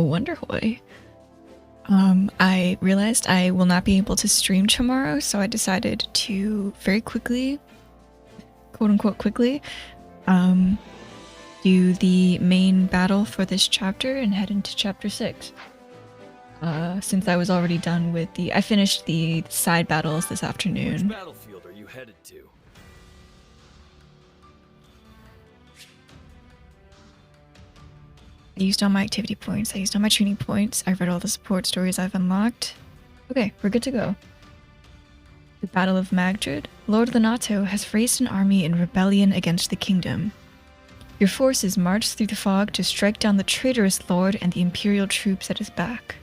Wonderhoy. I realized I will not be able to stream tomorrow, so I decided to very quickly, quote unquote quickly, do the main battle for this chapter and head into chapter 6. Since I was already done with I finished the side battles this afternoon. Which battlefield are you headed to? I used all my activity points, I used all my training points, I read all the support stories I've unlocked. Okay, we're good to go. The Battle of Magdred. Lord Lenato has raised an army in rebellion against the kingdom. Your forces march through the fog to strike down the traitorous lord and the imperial troops at his back.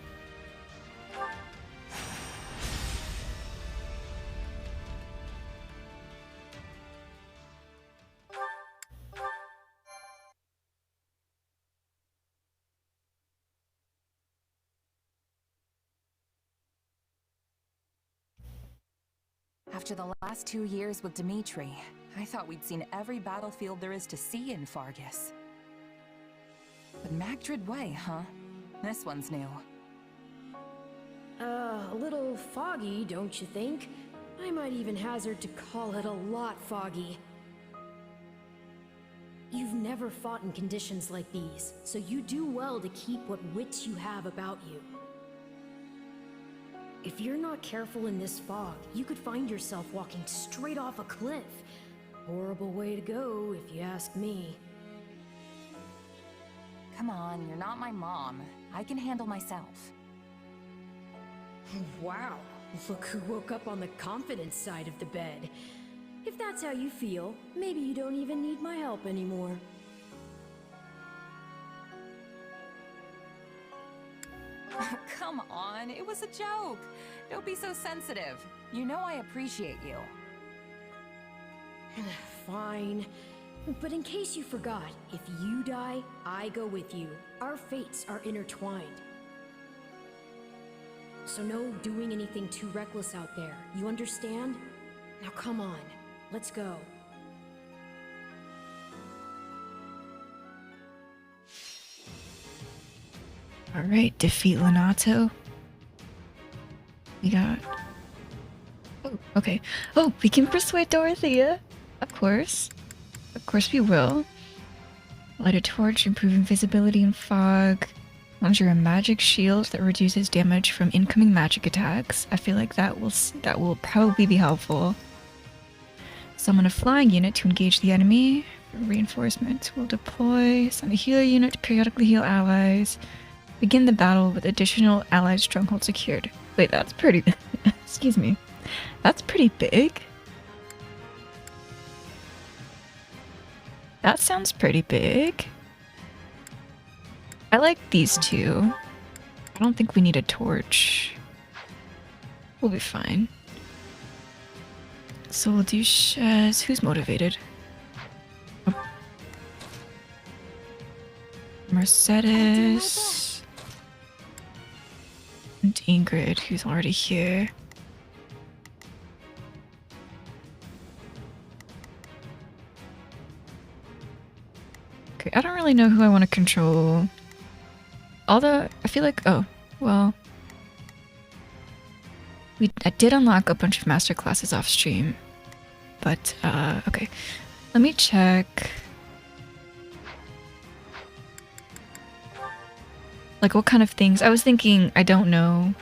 After the last 2 years with Dimitri, I thought we'd seen every battlefield there is to see in Fargus. But Magdred Way, huh? This one's new. A little foggy, don't you think? I might even hazard to call it a lot foggy. You've never fought in conditions like these, so you do well to keep what wits you have about you. If you're not careful in this fog, you could find yourself walking straight off a cliff. Horrible way to go, if you ask me. Come on, you're not my mom. I can handle myself. Wow, look who woke up on the confidence side of the bed. If that's how you feel, maybe you don't even need my help anymore. Come on, it was a joke. Don't be so sensitive. You know I appreciate you. Fine. But in case you forgot, if you die, I go with you. Our fates are intertwined. So no doing anything too reckless out there. You understand? Now come on, let's go. Alright, defeat Lenato. We got... Oh, okay. Oh, we can persuade Dorothea! Of course. Of course we will. Light a torch, improve invisibility in fog. Conjure a magic shield that reduces damage from incoming magic attacks. I feel like that will probably be helpful. Summon a flying unit to engage the enemy. Reinforcement will deploy. Summon a healer unit to periodically heal allies. Begin the battle with additional allied stronghold secured. Wait, that's pretty... Excuse me. That's pretty big. That sounds pretty big. I like these two. I don't think we need a torch. We'll be fine. So we'll do Shez. Who's motivated? Oh. Mercedes. And Ingrid, who's already here. Okay, I don't really know who I want to control. Although, I feel like, oh, well. I did unlock a bunch of master classes off stream. But, okay. Let me check. Like, what kind of things? I was thinking, I don't know.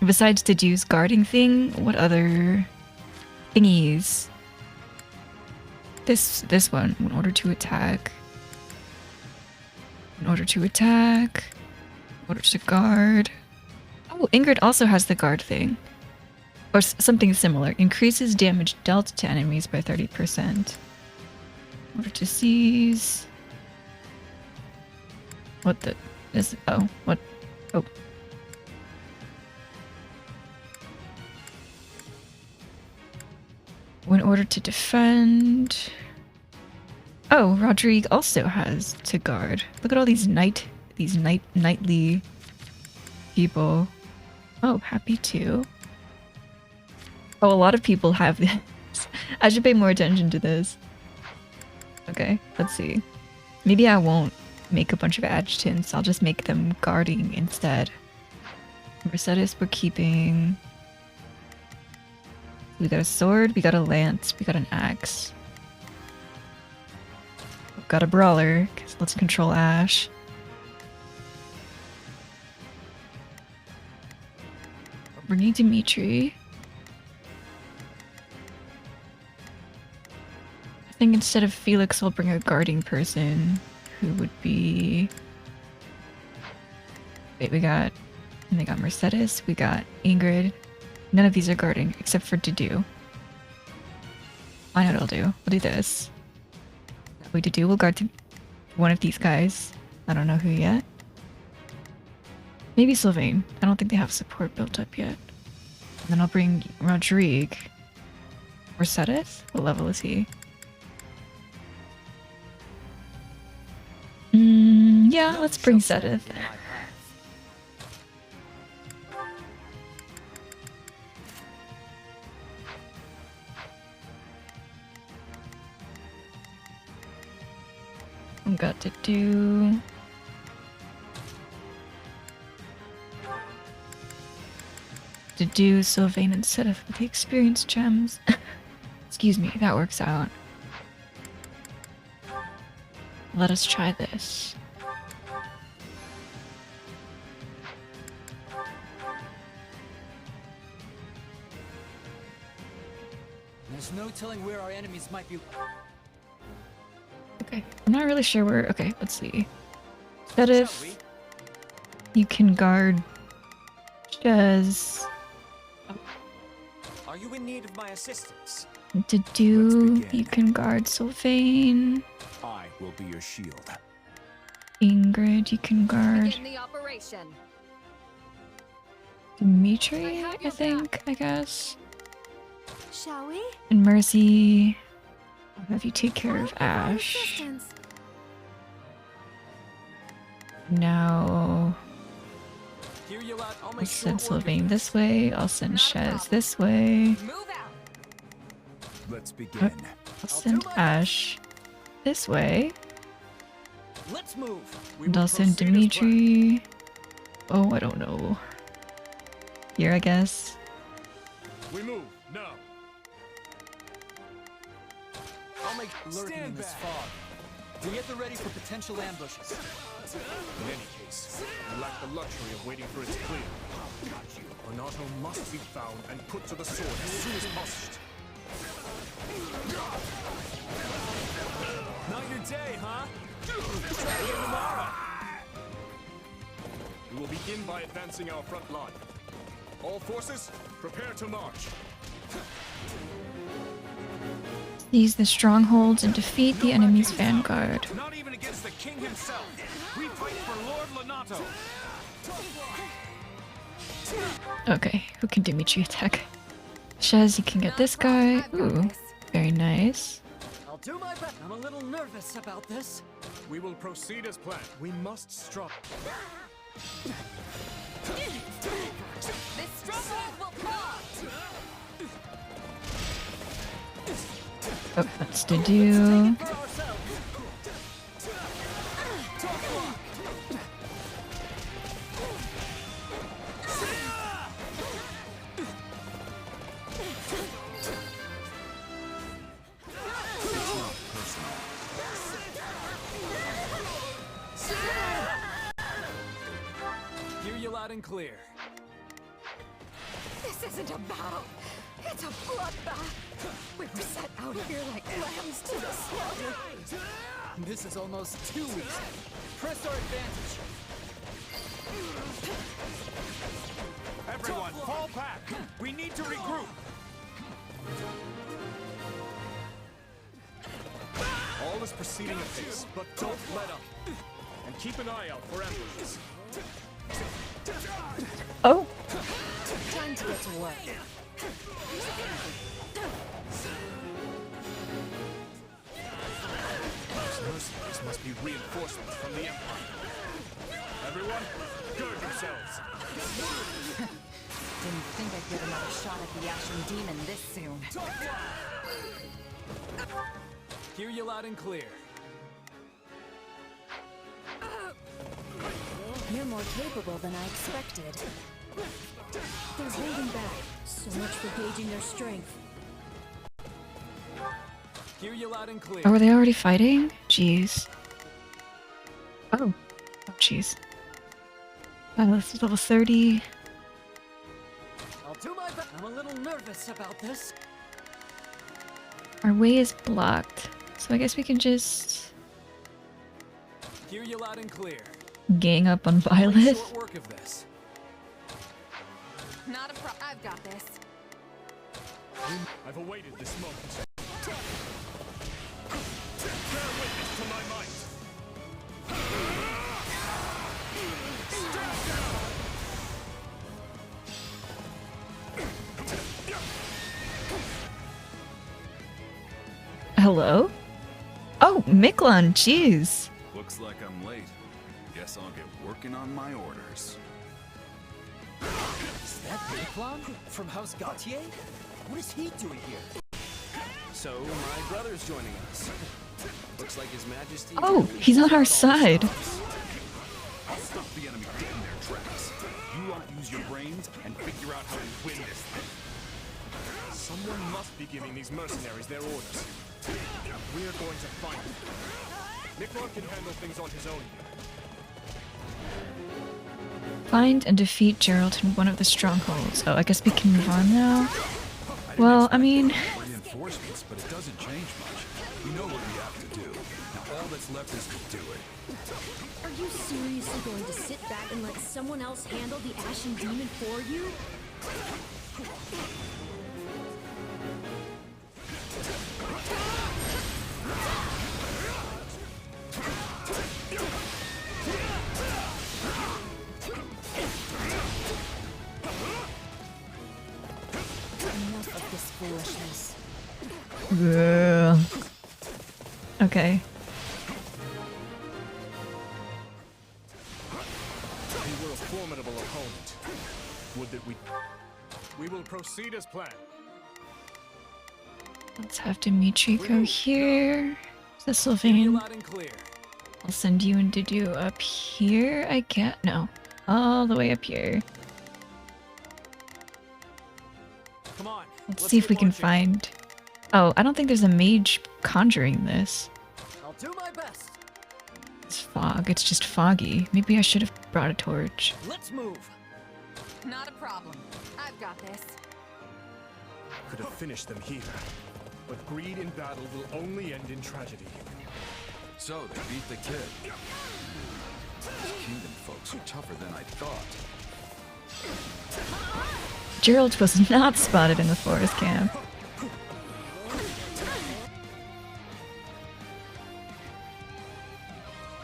Besides Dedue's guarding thing, what other thingies? This one, in order to attack. In order to attack. In order to guard. Oh, Ingrid also has the guard thing. Or something similar. Increases damage dealt to enemies by 30%. In order to seize. What the... Oh, what? Oh. In order to defend... Oh, Rodrigue also has to guard. Look at all these nightly people. Oh, happy too. Oh, a lot of people have this. I should pay more attention to this. Okay, let's see. Maybe I won't make a bunch of adjutants. I'll just make them guarding instead. Mercedes, we're keeping. We got a sword, we got a lance, we got an axe. We've got a brawler, 'cause let's control Ash. We're bringing Dimitri. I think instead of Felix, I'll bring a guarding person who would be. Wait, we got Mercedes, we got Ingrid. None of these are guarding, except for Dedu. I know what I'll do. I'll do this. Wait, Dedu will guard one of these guys. I don't know who yet. Maybe Sylvain. I don't think they have support built up yet. And then I'll bring Rodrigue. Mercedes? What level is he? Yeah, let's bring Zedith. I've got to do. Sylvain instead of the experience gems. Excuse me, that works out. Let us try this. There's no telling where our enemies might be. Okay, I'm not really sure where. Okay, let's see. Zedith, you can guard Jez. Are you in need of my assistance? Dedu, you can guard Sylvain. I will be your shield. Ingrid, you can guard Begin the operation. Dimitri, I think, I guess. Shall we? And Mercy, I'll have you take care of Ash. Now, Hear you out. I'll I'll make send short work of Sylvain this way. I'll send Shez this way. Move out. Let's begin. I'll send Ash this way. Let's move. And I'll send Dimitri. Oh, I don't know. Here, I guess. We move now. I'll make lurking in this fog. We get the ready for potential ambushes. In any case, we lack the luxury of waiting for it to clear. Renato must be found and put to the sword as soon as possible. Not your day, huh? Try again tomorrow. We will begin by advancing our front line. All forces, prepare to march. Seize the strongholds and defeat the enemy's vanguard. Not even against the king himself. We fight for Lord Lenato. Okay, who can Dimitri attack? Shez, you can get this guy. Ooh, very nice. I'll do my best. I'm a little nervous about this. We will proceed as planned. We must struggle. This stronghold will fall. Oh, that's to do. For ourselves. Hear you loud and clear. This isn't a battle. It's a bloodbath. We were set out here like lambs to the slaughter. This is almost 2 weeks. Press our advantage. Everyone, fall back. We need to regroup. All is proceeding apace, but don't let up. And keep an eye out for ambushes. Oh, Time to get to work. These mercenaries must be reinforcements from the Empire. Everyone, gird yourselves. Didn't think I'd get another shot at the Ashen Demon this soon. Hear you loud and clear. You're more capable than I expected. They're holding back. So much for gauging their strength. Hear you loud and clear. Oh, were they already fighting? Jeez. Oh. Oh, jeez. Oh, this is level 30. I'll do my best. I'm a little nervous about this. Our way is blocked. So I guess we can just Hear you loud and clear. gang up on Make Violet. short work of this. Not a pro. I've got this. I've awaited this moment. Bear witness to my might. Hello? Oh, Miklon, jeez. Looks like I'm late. Guess I'll get working on my orders. Is that Miklon from House Gautier? What is he doing here? So, my brother's joining us. Looks like His Majesty... Oh, he's on our side. I'll stop the enemy dead in their tracks. You want to use your brains and figure out how to win this thing. Someone must be giving these mercenaries their orders. We're going to find them. Miklon can handle things on his own here. Find and defeat Geralt in one of the strongholds. Oh, I guess we can move on now. Well, I mean, Reinforcements, but it doesn't change much. We know what we have to do. Now all that's left is to do it. Are you seriously going to sit back and let someone else handle the Ashen Demon for you? Enough of this foolishness. ugh. Okay. We were a formidable opponent. Would that we will proceed as planned. Let's have Dimitri go here. The Hear you Sylvain. loud and clear. I'll send you and Didu up here. I can't. No. All the way up here. Come on. Let's see if get we can marching. find. Oh, I don't think there's a mage conjuring this. I'll do my best. It's fog. It's just foggy. Maybe I should have brought a torch. Let's move. Not a problem. I've got this. Could have finished them here. But greed in battle will only end in tragedy. So they beat the kid. These kingdom folks are tougher than I thought. Geralt was not spotted in the forest camp.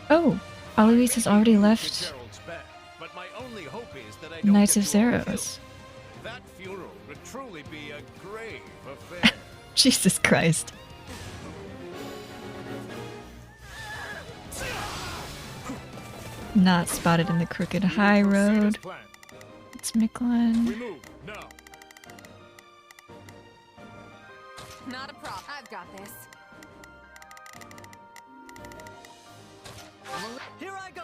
Oh, Alois has already left Gerald's back, but my only hope is that I don't Knights get of you all killed. Zeros. That funeral would truly be a grave affair. Jesus Christ. Not spotted in the crooked high Proceed as road. planned. It's Miklon. We move now. Not a problem. I've got this. Here I go.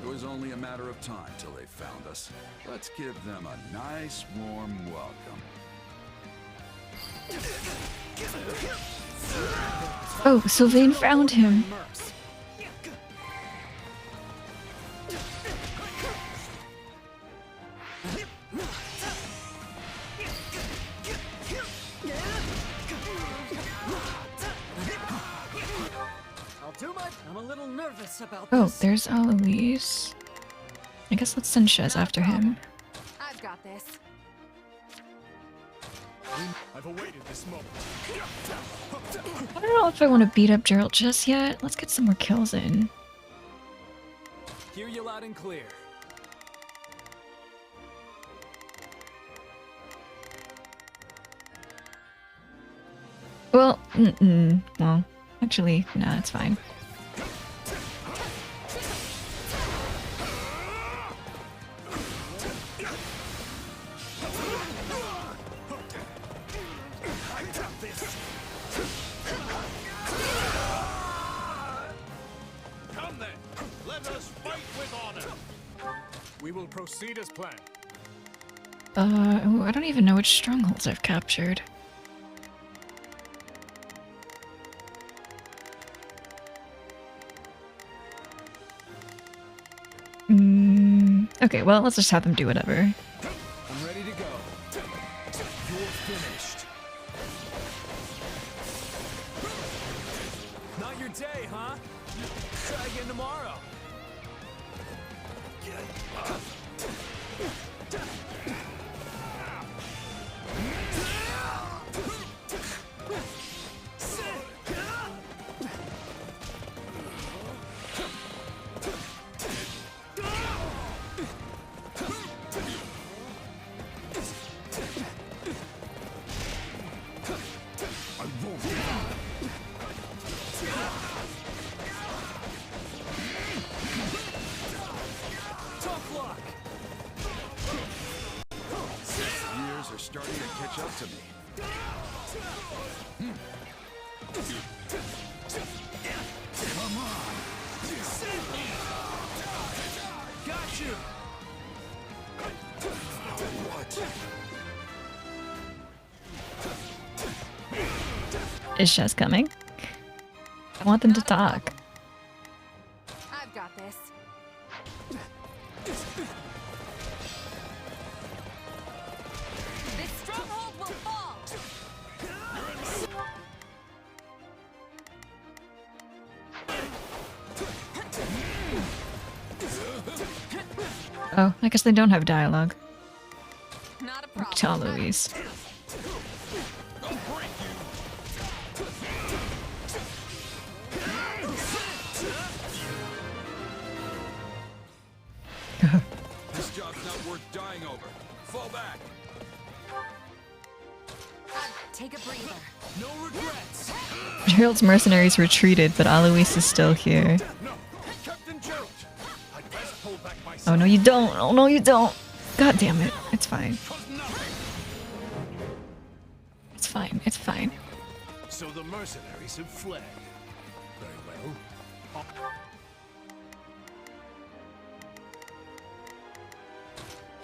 It was only a matter of time till they found us. Let's give them a nice warm welcome. Oh, Sylvain found him. Mercs. I'll do my... I'm a little nervous about Oh, this. there's Alois. I guess let's send Shez after him. I've got this. I've awaited this moment. I don't know if I want to beat up Geralt just yet. Let's get some more kills in. Hear you loud and clear. Well, well, actually, no, it's fine. We will proceed as planned. Oh, I don't even know which strongholds I've captured. Okay, well, let's just have them do whatever. I'm ready to go. You're finished. Not your day, huh? Try again tomorrow. Starting to catch up to me. Come on. Got you. What? Is Shaz coming? I want them to talk. I've got this. This stronghold will fall. Oh, I guess they don't have dialogue. Not a problem. Tell Louise. This job's not worth dying over. Fall back. Take a breather. No regrets. Gerald's mercenaries retreated, but Alois is still here. No, Captain Gerald. I'd best pull back myself. Oh no, you don't! Oh no, you don't! God damn it. It's fine. It's fine. It's fine. So the mercenaries have fled. Very well.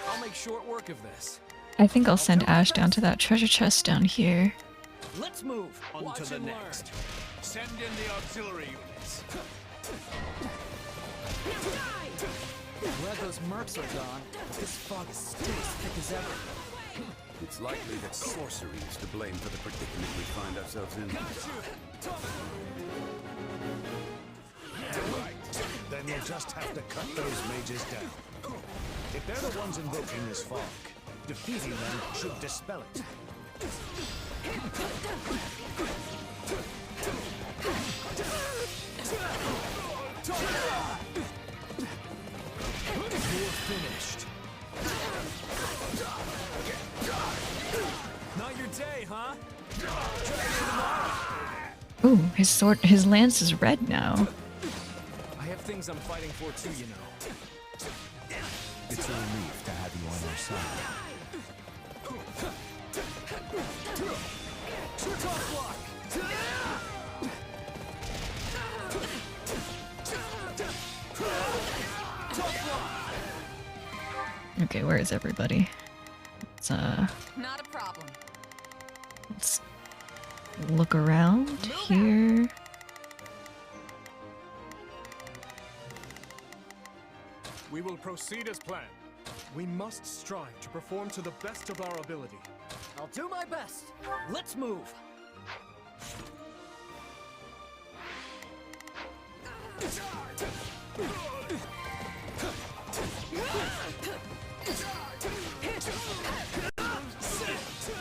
I'll make short work of this. I think I'll send Ash down to that treasure chest down here. Let's move. On Watch to the and next. Send in the auxiliary units. Glad those mercs are gone. This fog is still as thick as ever. It's likely that sorcery is to blame for the predicament we find ourselves in. Right. Then we'll just have to cut those mages down. If they're the ones invoking this fog, defeating them should dispel it. You're finished. Not your day, huh? Ooh, his sword, his lance is red now. I have things I'm fighting for too, you know. It's a relief to have you on your side. Tough luck. Okay, where is everybody? Not a problem. Let's look around here. We will proceed as planned. We must strive to perform to the best of our ability. I'll do my best. Let's move.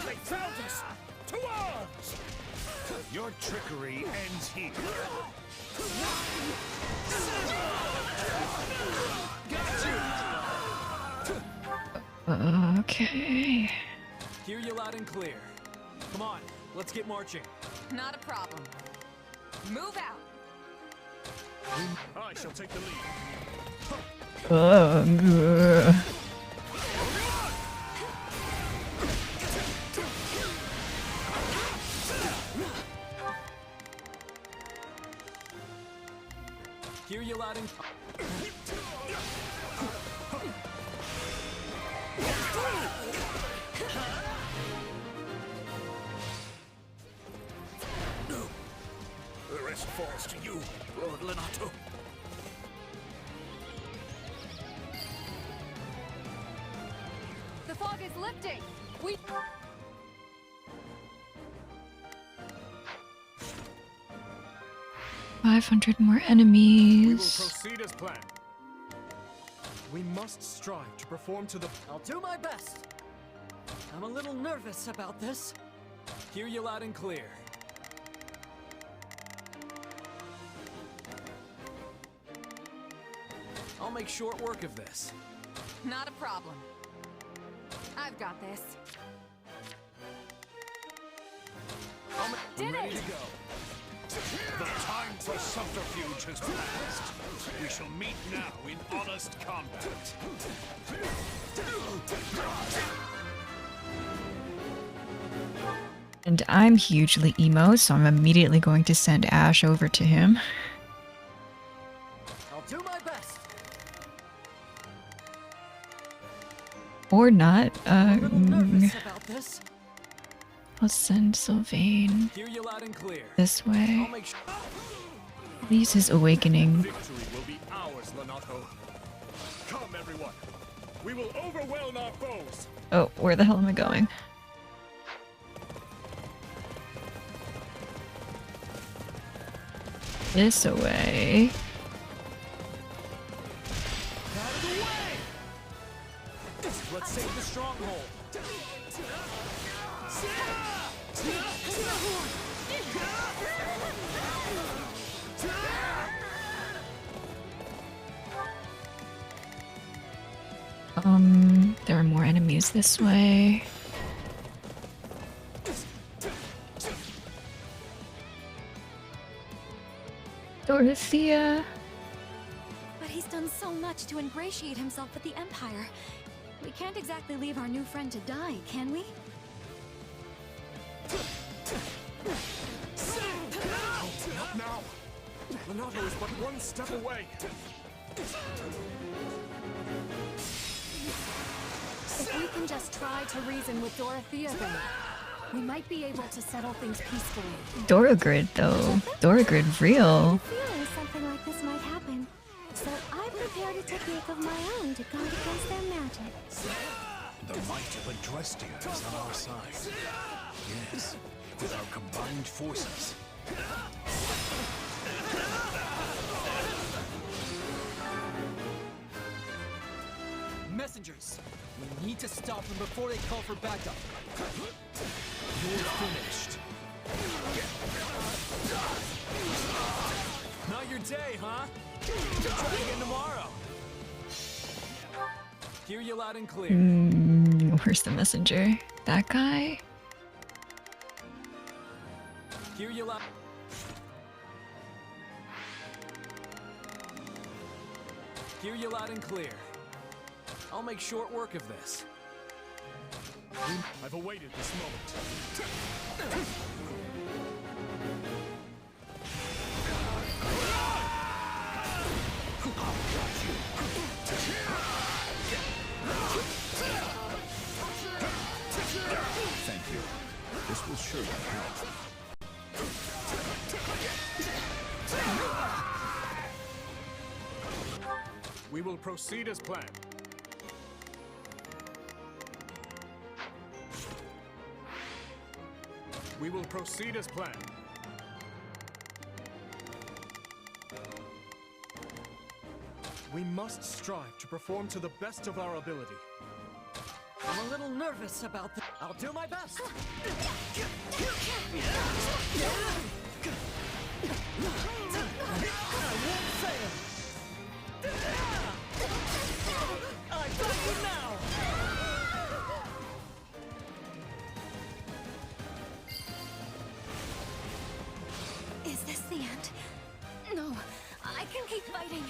They found us! To arms! Your trickery ends here. Okay. Hear you loud and clear. Come on, let's get marching. Not a problem. Move out. I shall take the lead. Ugh. Hear you loud and This falls to you, Lord Lenato. The fog is lifting. We 500 more We will enemies. proceed as planned. We must strive to perform to the... I'll do my best. I'm a little nervous about this. Hear you loud and clear. I'll make short work of this. Not a problem. I've got this. I'm ready to go. The time for subterfuge has passed. We shall meet now in honest combat. And I'm hugely emo, so I'm immediately going to send Ash over to him. I'll do my best. Or not. I'm a little nervous about this. I'll send Sylvain Hear you loud and clear. this way. I'll make sure. Leaves his awakening. Victory will be ours, Lenato. Come, everyone. We will overwhelm our foes. Oh, where the hell am I going? This away. Out of the way! Let's take the stronghold. There are more enemies this way. Dorothea. But he's done so much to ingratiate himself with the Empire. We can't exactly leave our new friend to die, can we? Not now. Lenato is but one step away. If we can just try to reason with Dorothea, then we might be able to settle things peacefully. Dorogrid, though. Dorogrid real. Feeling something like this might happen, so I prepared a technique of my own to guard against their magic. The might of Adrestia is on our side. Yes, with our combined forces. Messengers, we need to stop them before they call for backup. You're finished. Not your day, huh? Try again tomorrow. Hear you loud and clear. Where's the messenger? That guy? Hear you loud. Hear you loud and clear. I'll make short work of this. I've awaited this moment. Thank you. This will surely help. We will proceed as planned. We will proceed as planned. We must strive to perform to the best of our ability. I'm a little nervous about this. I'll do my best. I won't fail. I got you now. Is this the end? No, I can keep fighting.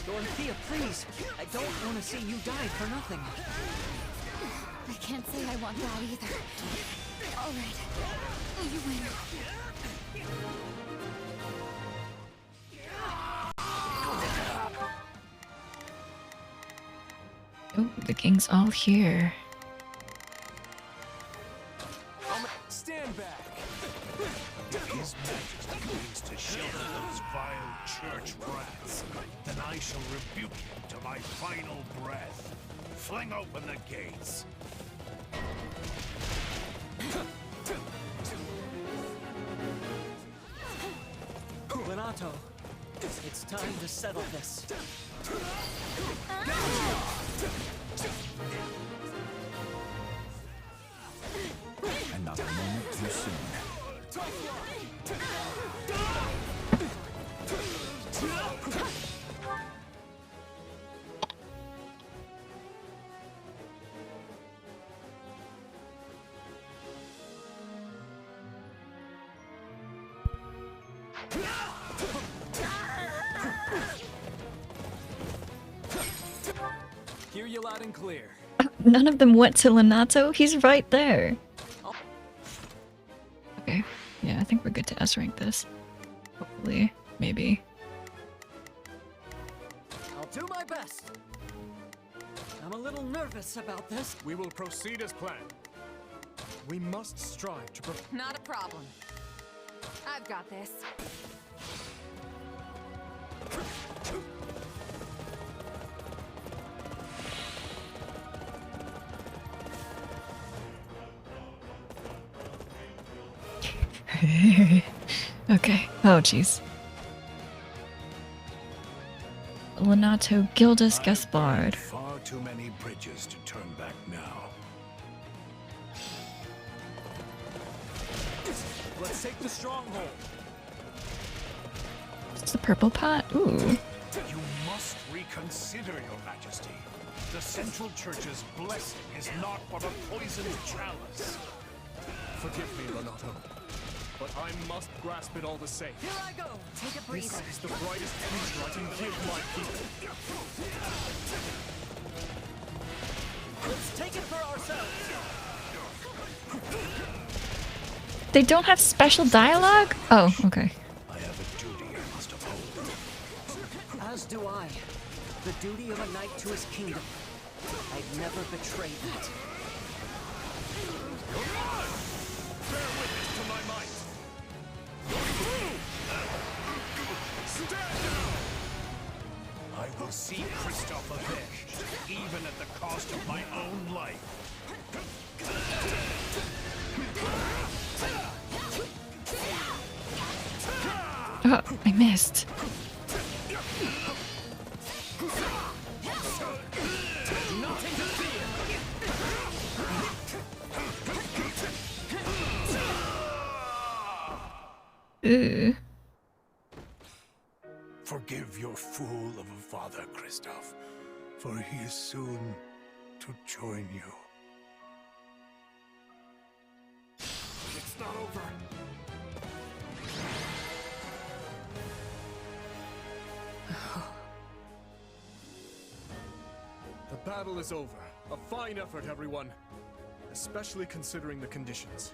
Dorothea, please. I don't want to see you die for nothing. I can't say I want that either. All right, you win. Oh, the king's all here. Stand back. His Majesty. means to shelter those vile church rats, then I shall rebuke him to my final breath. Fling open the gates. Renato, it's time to settle this. And not a moment too soon. Hear you loud and clear. None of them went to Lenato? He's right there. Okay. Yeah, I think we're good to S-rank this. Hopefully. Maybe. I'll do my best. I'm a little nervous about this. We will proceed as planned. We must strive to Not a problem. I've got this. Okay. Oh, jeez. Lenato Gildas Gaspard. Far too many bridges to turn back now. Let's take the stronghold. It's the purple pot? Ooh. You must reconsider, Your Majesty. The Central Church's blessing is not but a poisoned chalice. Forgive me, Renato, but I must grasp it all the same. Here I go. Take a breather. This is the brightest future I can give my people. Let's take it for ourselves. They don't have special dialogue? Oh, okay. I have a duty I must uphold. As do I. The duty of a knight to his kingdom. I'd never betray that. Bear witness to my might. Stand down! I will see Christoph avenged, even at the cost of my own life. Oh, I missed. Nothing to fear. Ooh. Forgive your fool of a father, Christoph, for he is soon to join you. It's not over. The battle is over. A fine effort, everyone. Especially considering the conditions.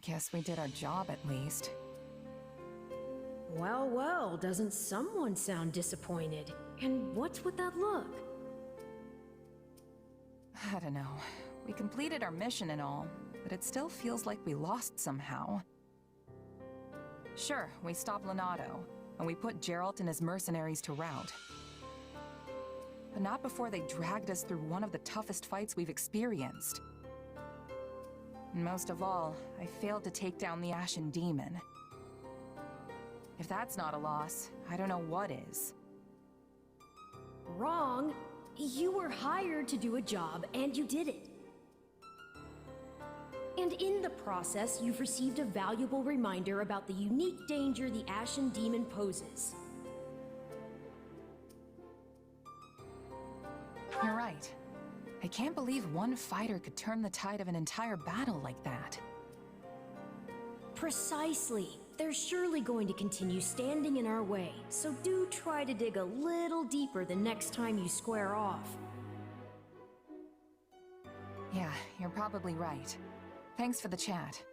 Guess we did our job at least. Well, well, doesn't someone sound disappointed? And what's with that look? I don't know. We completed our mission and all, but it still feels like we lost somehow. Sure, we stopped Lenato, and we put Geralt and his mercenaries to rout. But not before they dragged us through one of the toughest fights we've experienced. And most of all, I failed to take down the Ashen Demon. If that's not a loss, I don't know what is. Wrong. You were hired to do a job, and you did it. And in the process, you've received a valuable reminder about the unique danger the Ashen Demon poses. You're right. I can't believe one fighter could turn the tide of an entire battle like that. Precisely. They're surely going to continue standing in our way, so do try to dig a little deeper the next time you square off. Yeah, you're probably right. Thanks for the chat.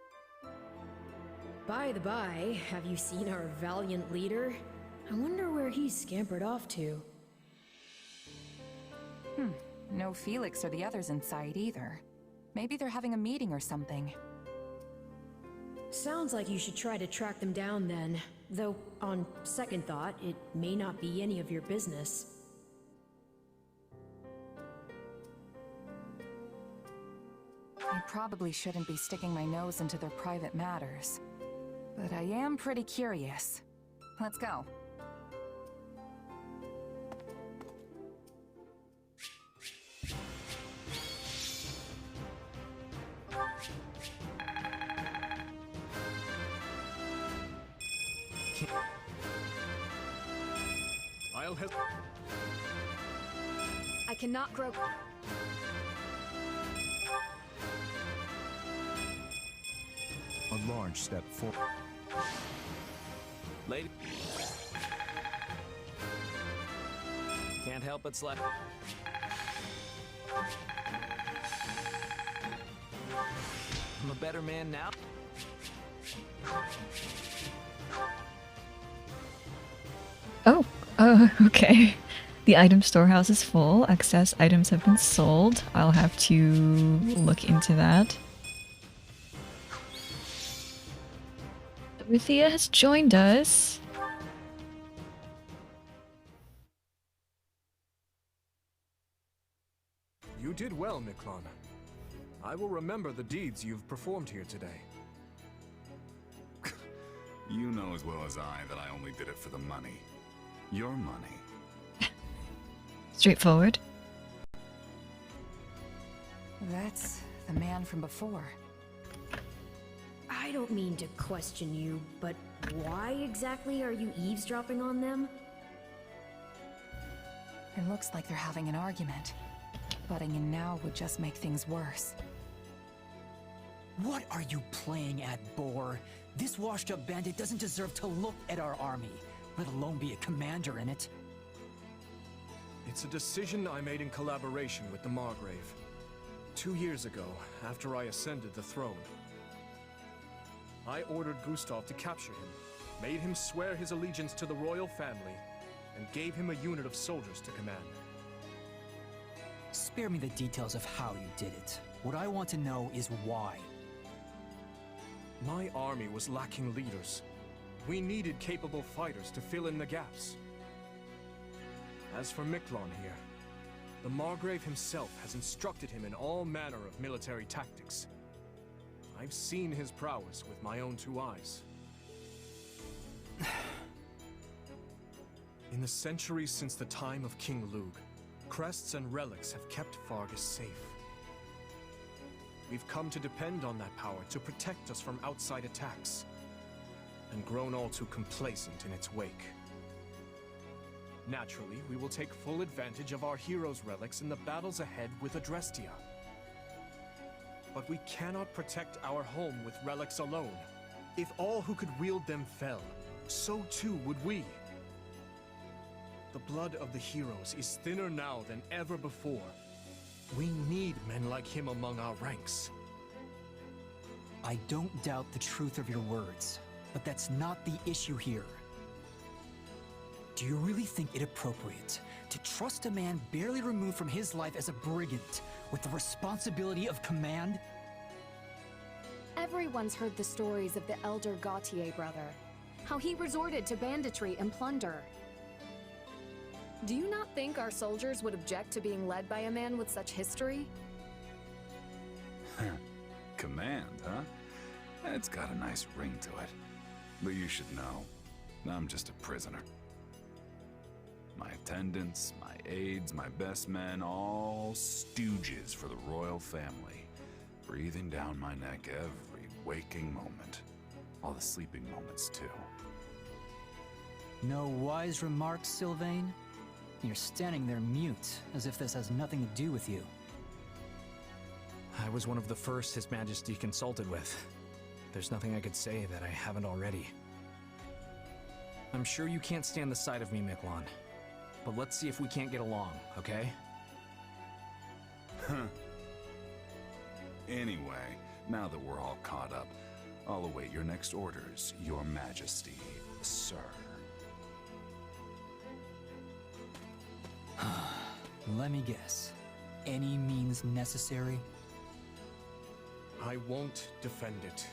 By the by, have you seen our valiant leader? I wonder where he's scampered off to. No Felix or the others in sight either. Maybe they're having a meeting or something. Sounds like you should try to track them down then. Though, on second thought, it may not be any of your business. I probably shouldn't be sticking my nose into their private matters. But I am pretty curious. Let's go. I'll help. I cannot grow. A large step forward. Lady. Can't help but slap. I'm a better man now. Oh, okay. The item storehouse is full. Excess items have been sold. I'll have to look into that. Dorothea has joined us. You did well, Miklon. I will remember the deeds you've performed here today. You know as well as I that I only did it for the money. Your money. Straightforward. That's the man from before. I don't mean to question you, but why exactly are you eavesdropping on them? It looks like they're having an argument. Butting in now would just make things worse. What are you playing at, Boar? This washed-up bandit doesn't deserve to look at our army, let alone be a commander in it. It's a decision I made in collaboration with the Margrave. 2 years ago, after I ascended the throne, I ordered Gustav to capture him, made him swear his allegiance to the royal family, and gave him a unit of soldiers to command. Spare me the details of how you did it. What I want to know is why. My army was lacking leaders. We needed capable fighters to fill in the gaps. As for Miklon here, the Margrave himself has instructed him in all manner of military tactics. I've seen his prowess with my own 2 eyes. In the centuries since the time of King Lugh, crests and relics have kept Faerghus safe. We've come to depend on that power to protect us from outside attacks, and grown all too complacent in its wake. Naturally, we will take full advantage of our heroes' relics in the battles ahead with Adrestia. But we cannot protect our home with relics alone. If all who could wield them fell, so too would we. The blood of the heroes is thinner now than ever before. We need men like him among our ranks. I don't doubt the truth of your words, but that's not the issue here. Do you really think it appropriate to trust a man barely removed from his life as a brigand with the responsibility of command? Everyone's heard the stories of the elder Gautier brother, how he resorted to banditry and plunder. Do you not think our soldiers would object to being led by a man with such history? Command, huh? It's got a nice ring to it. But you should know, I'm just a prisoner. My attendants, my aides, my best men, all stooges for the royal family, breathing down my neck every waking moment. All the sleeping moments, too. No wise remarks, Sylvain? You're standing there mute, as if this has nothing to do with you. I was one of the first His Majesty consulted with. There's nothing I could say that I haven't already. I'm sure you can't stand the sight of me, Miklon. But let's see if we can't get along, okay? Anyway, now that we're all caught up, I'll await your next orders, Your Majesty, sir. Let me guess. any means necessary? I won't defend it,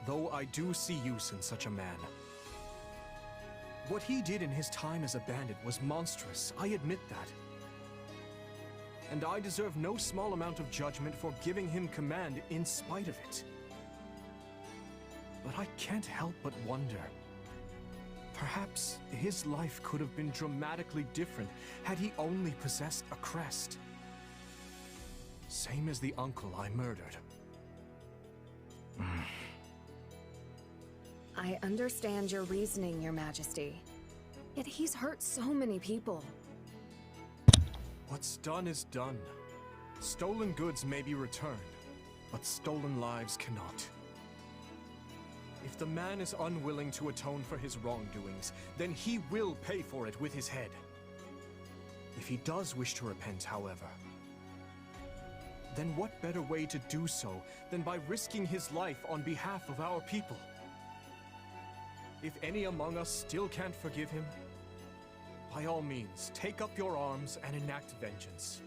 though I do see use in such a man. What he did in his time as a bandit was monstrous, I admit that. And I deserve no small amount of judgment for giving him command in spite of it. But I can't help but wonder. Perhaps his life could have been dramatically different had he only possessed a crest. Same as the uncle I murdered. I understand your reasoning, Your Majesty. Yet he's hurt so many people. What's done is done. Stolen goods may be returned, but stolen lives cannot. If the man is unwilling to atone for his wrongdoings, then he will pay for it with his head. If he does wish to repent, however, then what better way to do so than by risking his life on behalf of our people? If any among us still can't forgive him, by all means, take up your arms and enact vengeance.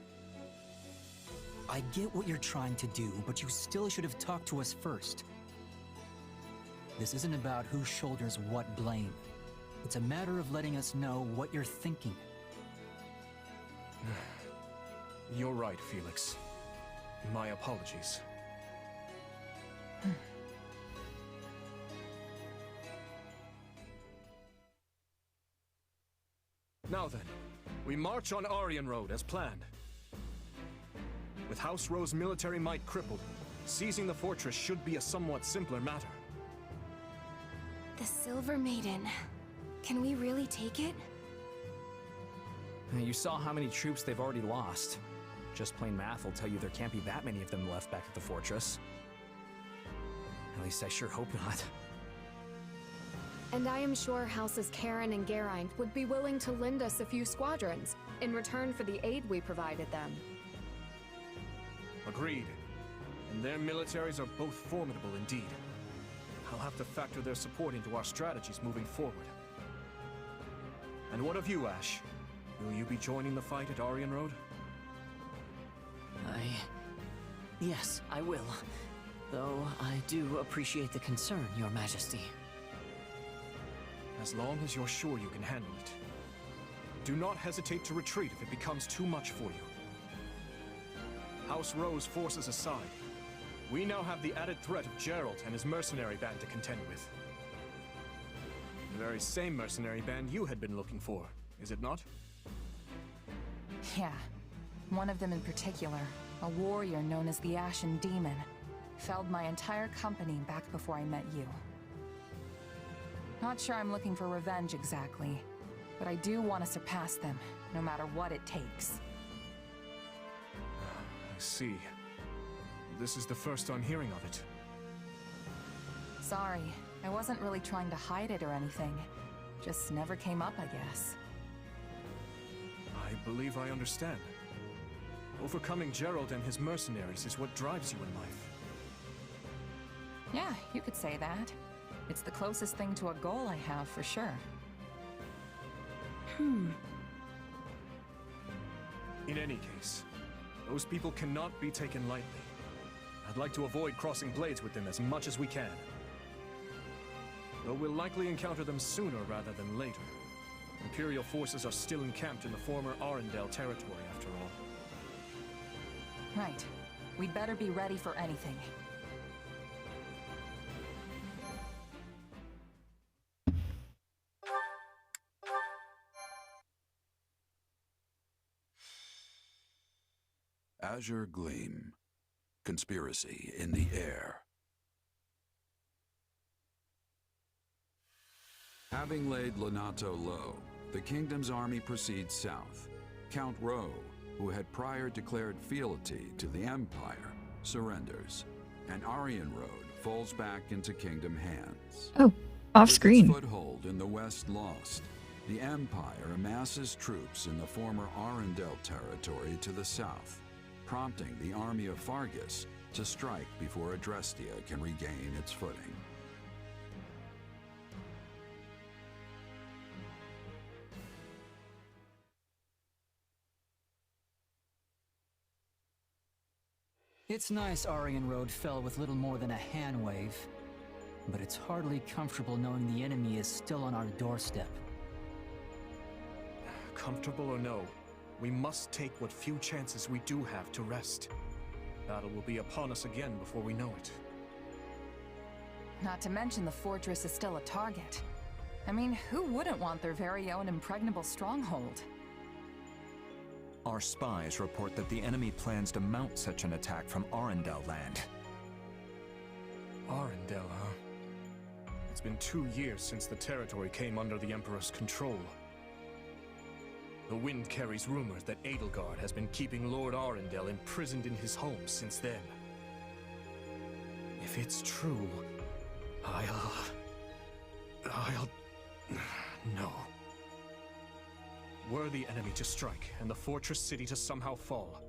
I get what you're trying to do, but you still should have talked to us first. This isn't about who shoulders what blame. It's a matter of letting us know what you're thinking. You're right, Felix. My apologies. Now then, we march on Aryan Road as planned. With House Rowe's military might crippled, seizing the fortress should be a somewhat simpler matter. The Silver Maiden. Can we really take it? You saw how many troops they've already lost. Just plain math will tell you there can't be that many of them left back at the fortress. At least I sure hope not. And I am sure Houses Karen and Geraint would be willing to lend us a few squadrons in return for the aid we provided them. Agreed. And their militaries are both formidable indeed. I'll have to factor their support into our strategies moving forward. And what of you, Ash? Will you be joining the fight at Aryan Road? Yes, I will. Though I do appreciate the concern, Your Majesty. As long as you're sure you can handle it. Do not hesitate to retreat if it becomes too much for you. House Rowe's forces aside, we now have the added threat of Geralt and his mercenary band to contend with. The very same mercenary band you had been looking for, is it not? Yeah. One of them in particular, a warrior known as the Ashen Demon, felled my entire company back before I met you. Not sure I'm looking for revenge exactly, but I do want to surpass them, no matter what it takes. I see. This is the first I'm hearing of it. Sorry, I wasn't really trying to hide it or anything. Just never came up, I guess. I believe I understand. Overcoming Geralt and his mercenaries is what drives you in life. Yeah, you could say that. It's the closest thing to a goal I have, for sure. In any case, those people cannot be taken lightly. I'd like to avoid crossing blades with them as much as we can. Though we'll likely encounter them sooner rather than later. Imperial forces are still encamped in the former Arendelle territory, after all. Right. We'd better be ready for anything. Azure Gleam. Conspiracy in the air. Having laid Lonato low, the kingdom's army proceeds south. Count Rowe, who had prior declared fealty to the Empire, surrenders, and Aryan Road falls back into kingdom hands. Oh, off With screen. its foothold in the west lost, the Empire amasses troops in the former Arendelle territory to the south, prompting the army of Fargus to strike before Adrestia can regain its footing. It's nice Aryan Road fell with little more than a hand wave, but it's hardly comfortable knowing the enemy is still on our doorstep. Comfortable or no, we must take what few chances we do have to rest. Battle will be upon us again before we know it. Not to mention the fortress is still a target. I mean, who wouldn't want their very own impregnable stronghold? Our spies report that the enemy plans to mount such an attack from Arendelle land. Arendelle, huh? It's been 2 years since the territory came under the Emperor's control. The wind carries rumors that Edelgard has been keeping Lord Arendelle imprisoned in his home since then. If it's true, I'll... No. Were the enemy to strike, and the fortress city to somehow fall,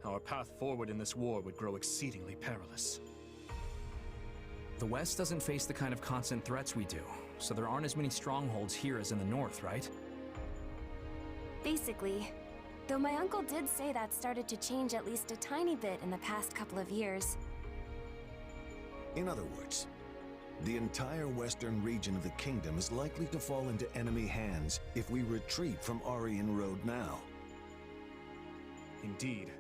our path forward in this war would grow exceedingly perilous. The West doesn't face the kind of constant threats we do, so there aren't as many strongholds here as in the North, right? Basically. Though my uncle did say that started to change at least a tiny bit in the past couple of years. In other words, the entire western region of the kingdom is likely to fall into enemy hands if we retreat from Aryan Road now. Indeed.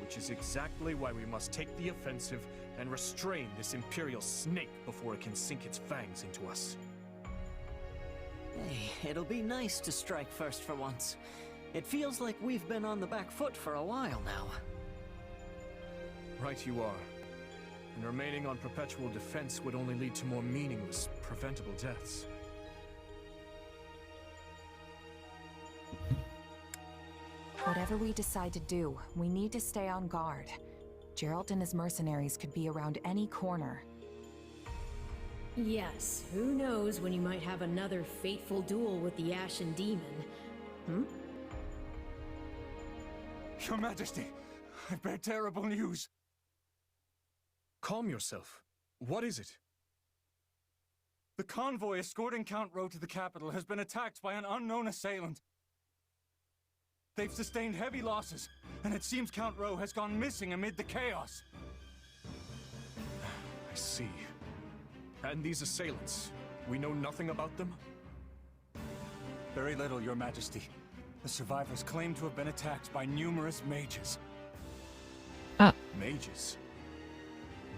Which is exactly why we must take the offensive and restrain this Imperial snake before it can sink its fangs into us. Hey, it'll be nice to strike first for once. It feels like we've been on the back foot for a while now. Right you are. And remaining on perpetual defense would only lead to more meaningless, preventable deaths. Whatever we decide to do, we need to stay on guard. Geralt and his mercenaries could be around any corner. Yes, who knows when you might have another fateful duel with the Ashen Demon. Hmm? Your Majesty, I bear terrible news. Calm yourself. What is it? The convoy escorting Count Rowe to the capital has been attacked by an unknown assailant. They've sustained heavy losses, and it seems Count Rowe has gone missing amid the chaos. I see. And these assailants, we know nothing about them? Very little, Your Majesty. The survivors claim to have been attacked by numerous mages. Mages?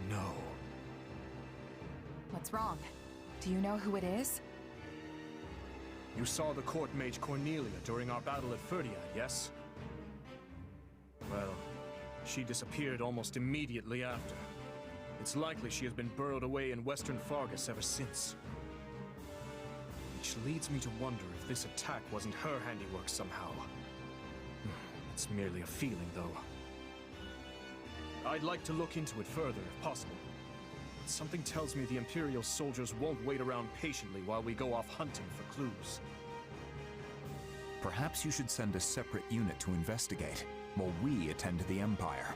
No. What's wrong? Do you know who it is? You saw the court mage Cornelia during our battle at fe3hopes, yes? Well, she disappeared almost immediately after. It's likely she has been burrowed away in western Fargus ever since. Which leads me to wonder if this attack wasn't her handiwork somehow. It's merely a feeling, though. I'd like to look into it further, if possible. But something tells me the Imperial soldiers won't wait around patiently while we go off hunting for clues. Perhaps you should send a separate unit to investigate, while we attend to the Empire.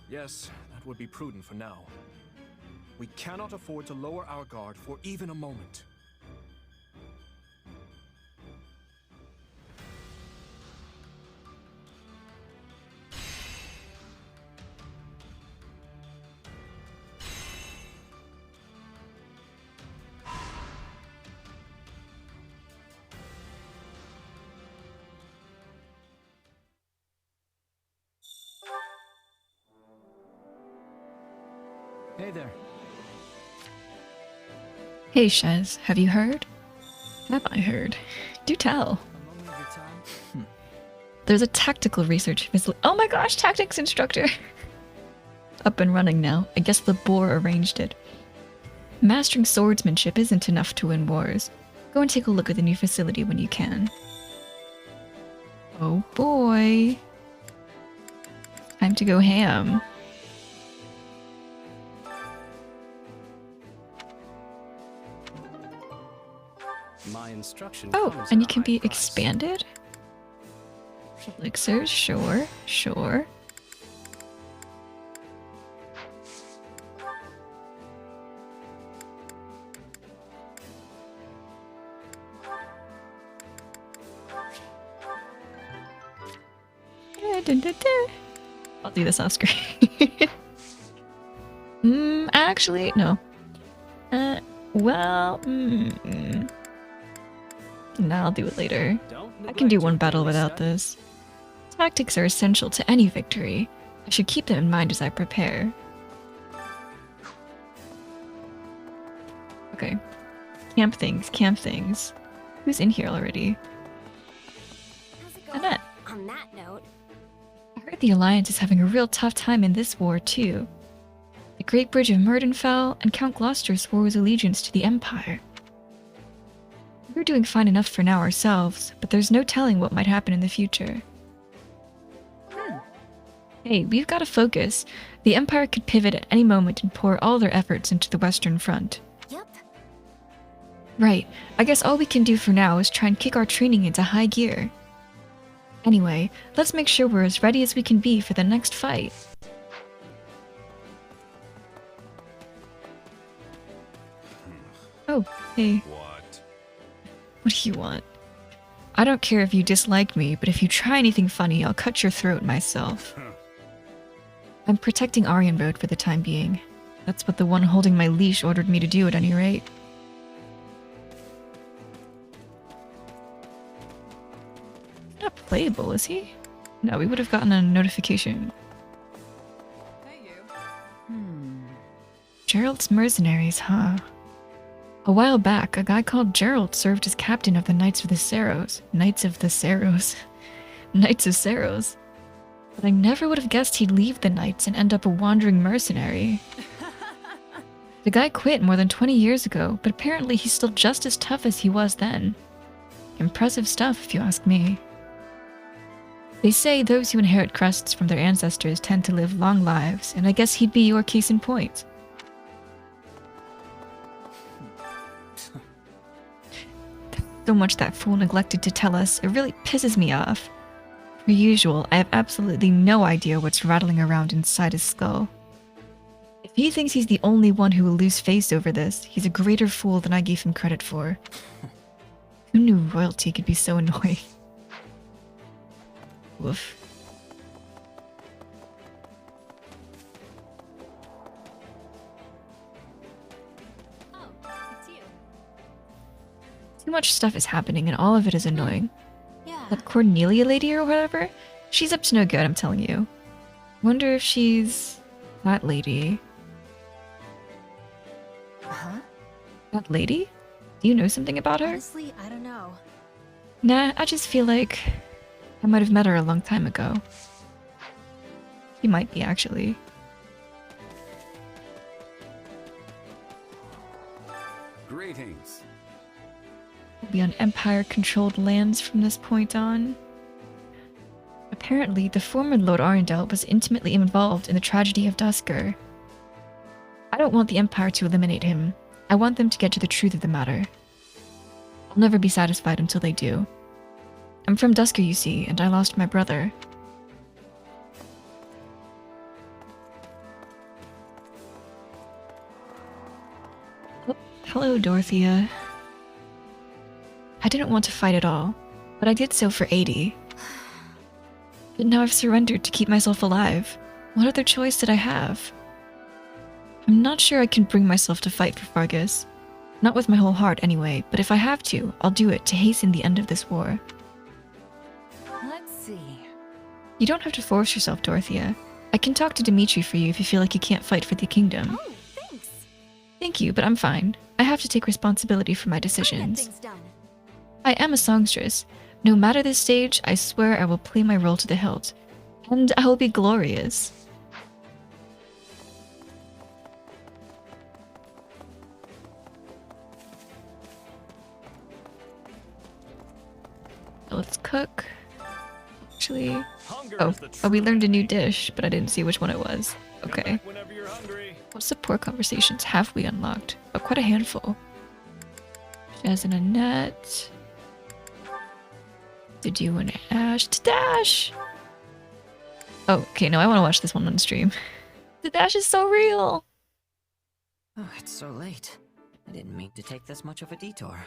Yes, that would be prudent for now. We cannot afford to lower our guard for even a moment. Hey there. Hey, Shez, have you heard? Have I heard? Do tell. A moment of your time? There's a tactical research facility. Oh my gosh, tactics instructor! Up and running now. I guess the boar arranged it. Mastering swordsmanship isn't enough to win wars. Go and take a look at the new facility when you can. Oh boy. Time to go ham. My instruction. Oh, comes and at you a can high be price. expanded? Elixirs, sure, sure. Da, da, da, da. I'll do this off screen. Actually, no. Well, no, I'll do it later. I can do one battle without this. Tactics are essential to any victory. I should keep them in mind as I prepare. Okay. Camp things, camp things. Who's in here already? Annette. On that note, I heard the Alliance is having a real tough time in this war, too. The Great Bridge of Murden fell, and Count Gloucester swore his allegiance to the Empire. We're doing fine enough for now ourselves, but there's no telling what might happen in the future. Hey, we've got to focus. The Empire could pivot at any moment and pour all their efforts into the Western Front. Yep. Right. I guess all we can do for now is try and kick our training into high gear. Anyway, let's make sure we're as ready as we can be for the next fight. Oh, hey. What do you want? I don't care if you dislike me, but if you try anything funny, I'll cut your throat myself. I'm protecting Aryan Road for the time being. That's what the one holding my leash ordered me to do at any rate. He's not playable, is he? No, we would have gotten a notification. Gerald's mercenaries, huh? A while back, a guy called Gerald served as captain of the Knights of the Saros. Knights of Saros. But I never would have guessed he'd leave the Knights and end up a wandering mercenary. The guy quit more than 20 years ago, but apparently he's still just as tough as he was then. Impressive stuff, if you ask me. They say those who inherit crests from their ancestors tend to live long lives, and I guess he'd be your case in point. So much that fool neglected to tell us, it really pisses me off. Per usual, I have absolutely no idea what's rattling around inside his skull. If he thinks he's the only one who will lose face over this, he's a greater fool than I gave him credit for. Who knew royalty could be so annoying? Woof. Too much stuff is happening and all of it is annoying. Yeah. That Cornelia lady or whatever, she's up to no good, I'm telling you. Wonder if she's... that lady. Huh? That lady? Do you know something about her? Honestly, I don't know. Nah, I just feel like I might have met her a long time ago. She might be, actually. Greetings. We'll be on Empire-controlled lands from this point on. Apparently, the former Lord Arundel was intimately involved in the tragedy of Dusker. I don't want the Empire to eliminate him. I want them to get to the truth of the matter. I'll never be satisfied until they do. I'm from Dusker, you see, and I lost my brother. Oh, hello, Dorothea. I didn't want to fight at all, but I did so for 80. But now I've surrendered to keep myself alive. What other choice did I have? I'm not sure I can bring myself to fight for Fargus. Not with my whole heart anyway, but if I have to, I'll do it to hasten the end of this war. Let's see. You don't have to force yourself, Dorothea. I can talk to Dimitri for you if you feel like you can't fight for the kingdom. Oh, thanks. Thank you, but I'm fine. I have to take responsibility for my decisions. Things done. I am a songstress. No matter the stage, I swear I will play my role to the hilt. And I will be glorious. Let's cook. Actually... Oh, we learned a new dish, but I didn't see which one it was. Okay. What support conversations have we unlocked? Oh, quite a handful. Jazz and Annette. Did you and Ash? Dash! Oh, okay, no, I want to watch this one on stream. The dash is so real! Oh, it's so late. I didn't mean to take this much of a detour.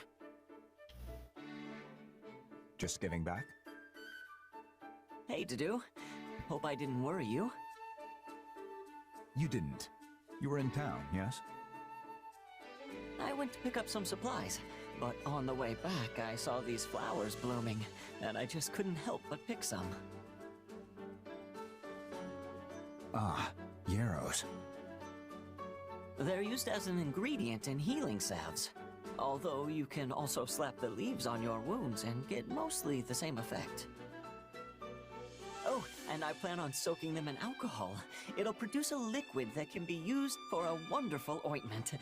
Just getting back? Hey, Dedu. Hope I didn't worry you. You didn't. You were in town, yes? I went to pick up some supplies, but on the way back I saw these flowers blooming, and I just couldn't help but pick some. Ah, yarrows. They're used as an ingredient in healing salves, although you can also slap the leaves on your wounds and get mostly the same effect. Oh, and I plan on soaking them in alcohol. It'll produce a liquid that can be used for a wonderful ointment.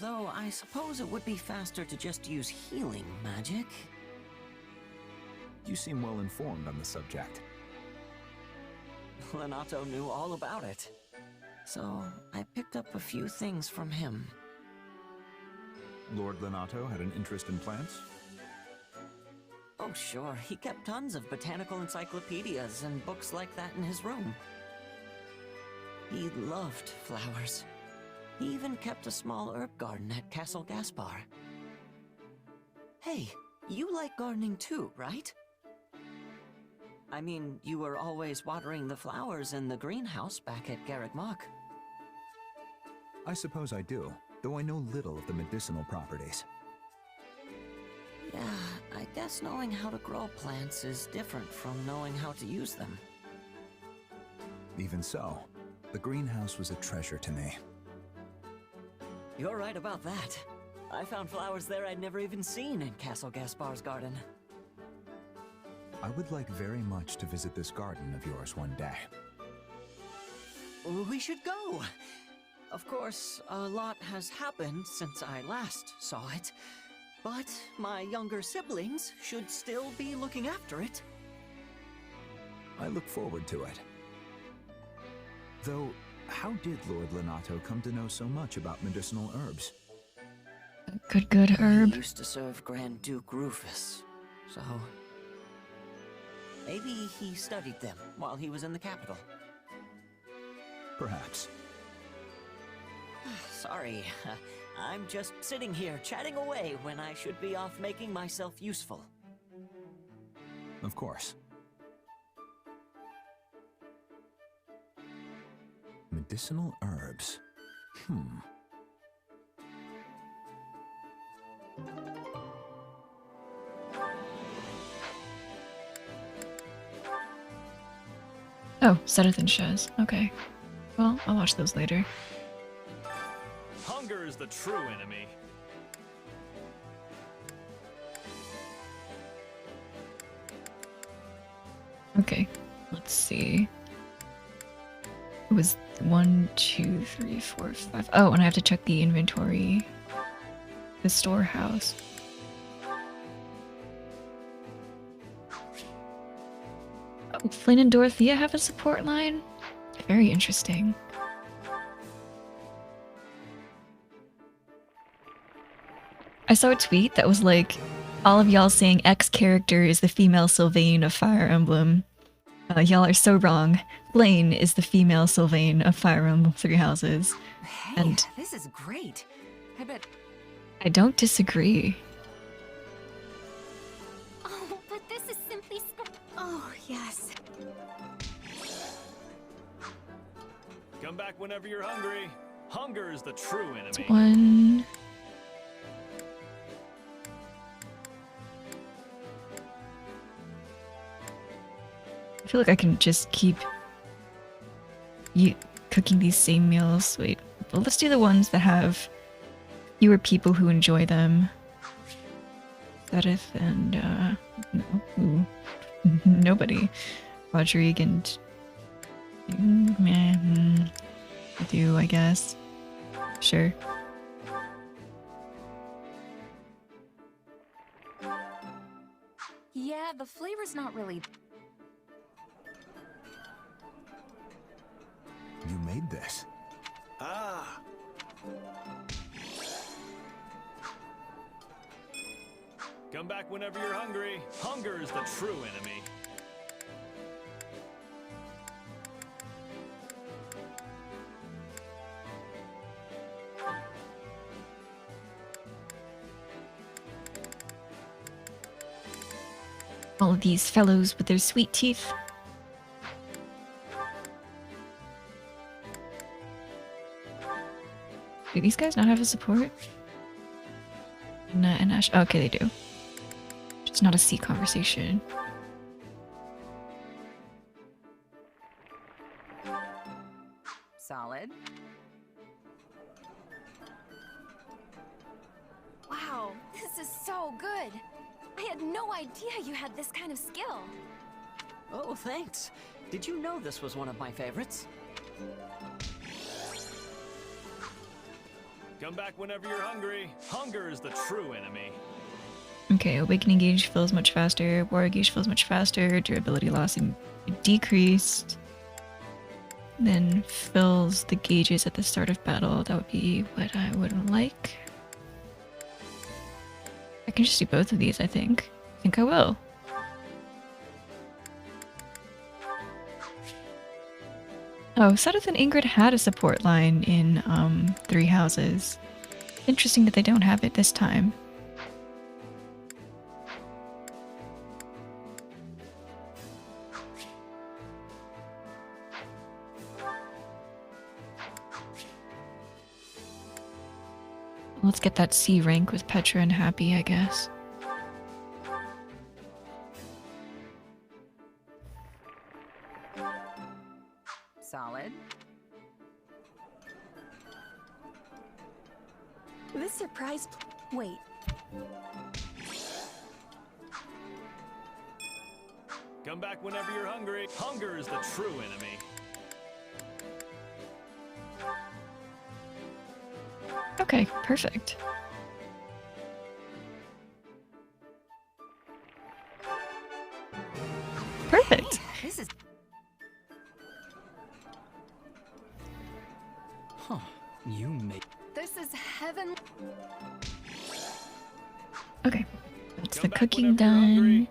Though I suppose it would be faster to just use healing magic. You seem well informed on the subject. Lenato knew all about it, so I picked up a few things from him. Lord Lenato had an interest in plants? Oh sure, he kept tons of botanical encyclopedias and books like that in his room. He loved flowers. He even kept a small herb garden at Castle Gaspar. Hey, you like gardening too, right? I mean, you were always watering the flowers in the greenhouse back at Garreg Mach. I suppose I do, though I know little of the medicinal properties. Yeah, I guess knowing how to grow plants is different from knowing how to use them. Even so, the greenhouse was a treasure to me. You're right about that. I found flowers there I'd never even seen in Castle Gaspar's garden. I would like very much to visit this garden of yours one day. We should go! Of course, a lot has happened since I last saw it, but my younger siblings should still be looking after it. I look forward to it. Though, how did Lord Lenato come to know so much about medicinal herbs? Good herb. He used to serve Grand Duke Rufus, so... maybe he studied them while he was in the capital. Perhaps. Sorry, I'm just sitting here chatting away when I should be off making myself useful. Of course. Medicinal herbs. Oh, Seth and Shez. Okay. Well, I'll watch those later. Hunger is the true enemy. Okay, let's see. It was 1, 2, 3, 4, 5. Oh, and I have to check the inventory. The storehouse. Oh, Flynn and Dorothea have a support line? Very interesting. I saw a tweet that was like, all of y'all saying X character is the female Sylvain of Fire Emblem. Y'all are so wrong. Blaine is the female Sylvain of Fire Emblem Three Houses. Hey, And this is great. I bet... I don't disagree. Oh, but this is simply oh, yes. Come back whenever you're hungry. Hunger is the true enemy. One. I feel like I can just keep cooking these same meals. Wait, well, let's do the ones that have fewer people who enjoy them. Sedith and, no, nobody. Rodrigue and... I do, I guess. Sure. Yeah, the flavor's not really... You made this. Ah! Come back whenever you're hungry. Hunger is the true enemy. All of these fellows with their sweet teeth. Do these guys not have a support? And Ash. Oh, okay, they do. It's not a C conversation. Solid. Wow, this is so good. I had no idea you had this kind of skill. Oh, thanks. Did you know this was one of my favorites? Come back whenever you're hungry. Hunger is the true enemy. Okay, awakening gauge fills much faster, war gauge fills much faster, durability loss decreased. Then fills the gauges at the start of battle. That would be what I would like. I can just do both of these, I think. I think I will. Oh, Seth and Ingrid had a support line in 3 Houses. Interesting that they don't have it this time. Let's get that C rank with Petra and Happy, I guess. Solid. This surprise... Wait. Come back whenever you're hungry. Hunger is the true enemy. Okay, perfect. Perfect. This is... Huh. You made... This is heaven. Okay, that's the cooking done.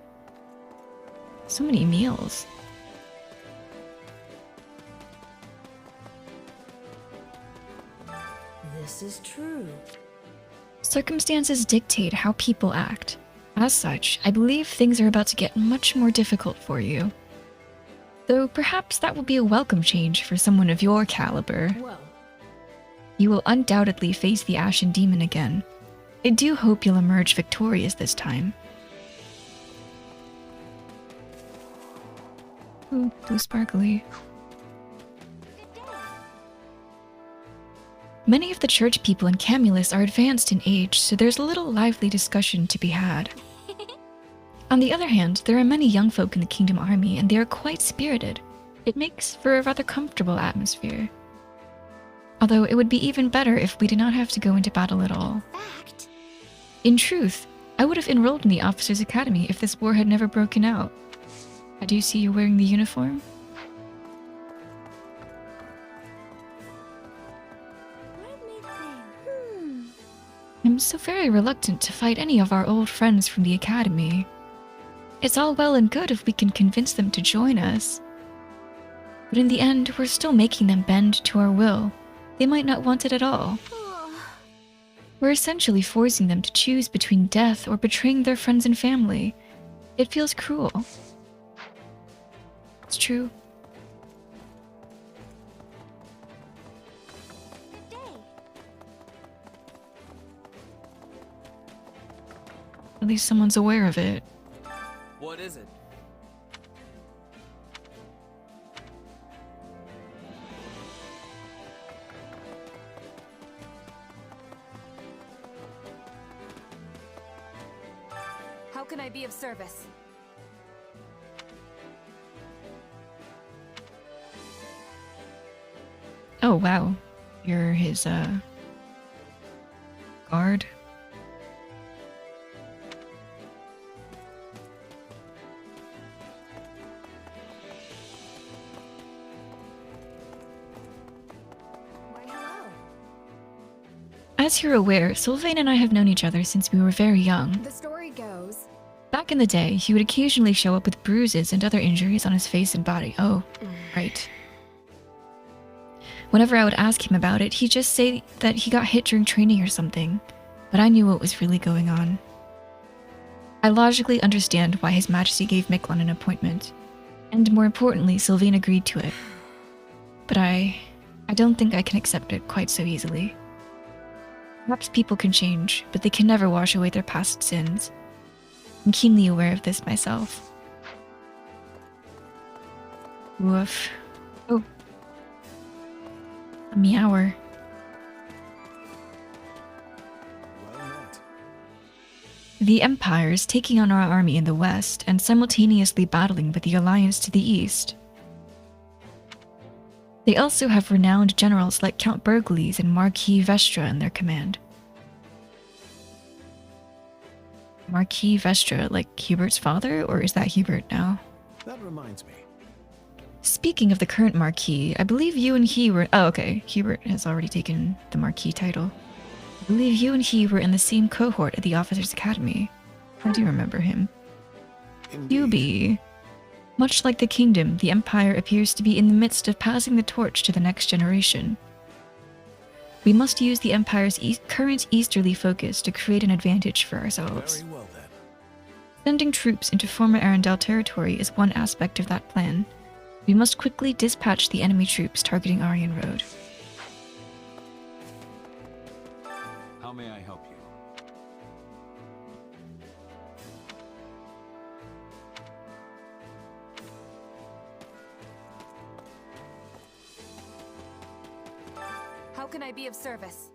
So many meals. This is true. Circumstances dictate how people act. As such, I believe things are about to get much more difficult for you. Though perhaps that will be a welcome change for someone of your caliber. Well, You will undoubtedly face the Ashen Demon again. I do hope you'll emerge victorious this time. Ooh, blue sparkly. Many of the church people in Camulus are advanced in age, so there's a little lively discussion to be had. On the other hand, there are many young folk in the Kingdom Army, and they are quite spirited. It makes for a rather comfortable atmosphere. Although it would be even better if we did not have to go into battle at all. In truth, I would have enrolled in the Officers' Academy if this war had never broken out. I do see you're wearing the uniform. I'm so very reluctant to fight any of our old friends from the Academy. It's all well and good if we can convince them to join us. But in the end, we're still making them bend to our will. They might not want it at all. We're essentially forcing them to choose between death or betraying their friends and family. It feels cruel. It's true. At least someone's aware of it. What is it? How can I be of service? Oh, wow. You're his, guard? As you're aware, Sylvain and I have known each other since we were very young. The story goes... Back in the day, he would occasionally show up with bruises and other injuries on his face and body. Oh, right. Whenever I would ask him about it, he'd just say that he got hit during training or something. But I knew what was really going on. I logically understand why His Majesty gave Miklon an appointment, and more importantly, Sylvain agreed to it. But I don't think I can accept it quite so easily. Perhaps people can change, but they can never wash away their past sins. I'm keenly aware of this myself. Woof. Oh. A meower. The Empire is taking on our army in the west and simultaneously battling with the Alliance to the east. They also have renowned generals like Count Bergles and Marquis Vestra in their command. Marquis Vestra, like Hubert's father, or is that Hubert now? That reminds me. Speaking of the current Marquis, I believe you and he were— oh, okay, Hubert has already taken the Marquis title. I believe you and he were in the same cohort at the Officers' Academy. I do remember him. Hubie. Much like the kingdom, the Empire appears to be in the midst of passing the torch to the next generation. We must use the Empire's current easterly focus to create an advantage for ourselves. Very well then. Sending troops into former Arendelle territory is one aspect of that plan. We must quickly dispatch the enemy troops targeting Aryan Road. How may I help you? How can I be of service?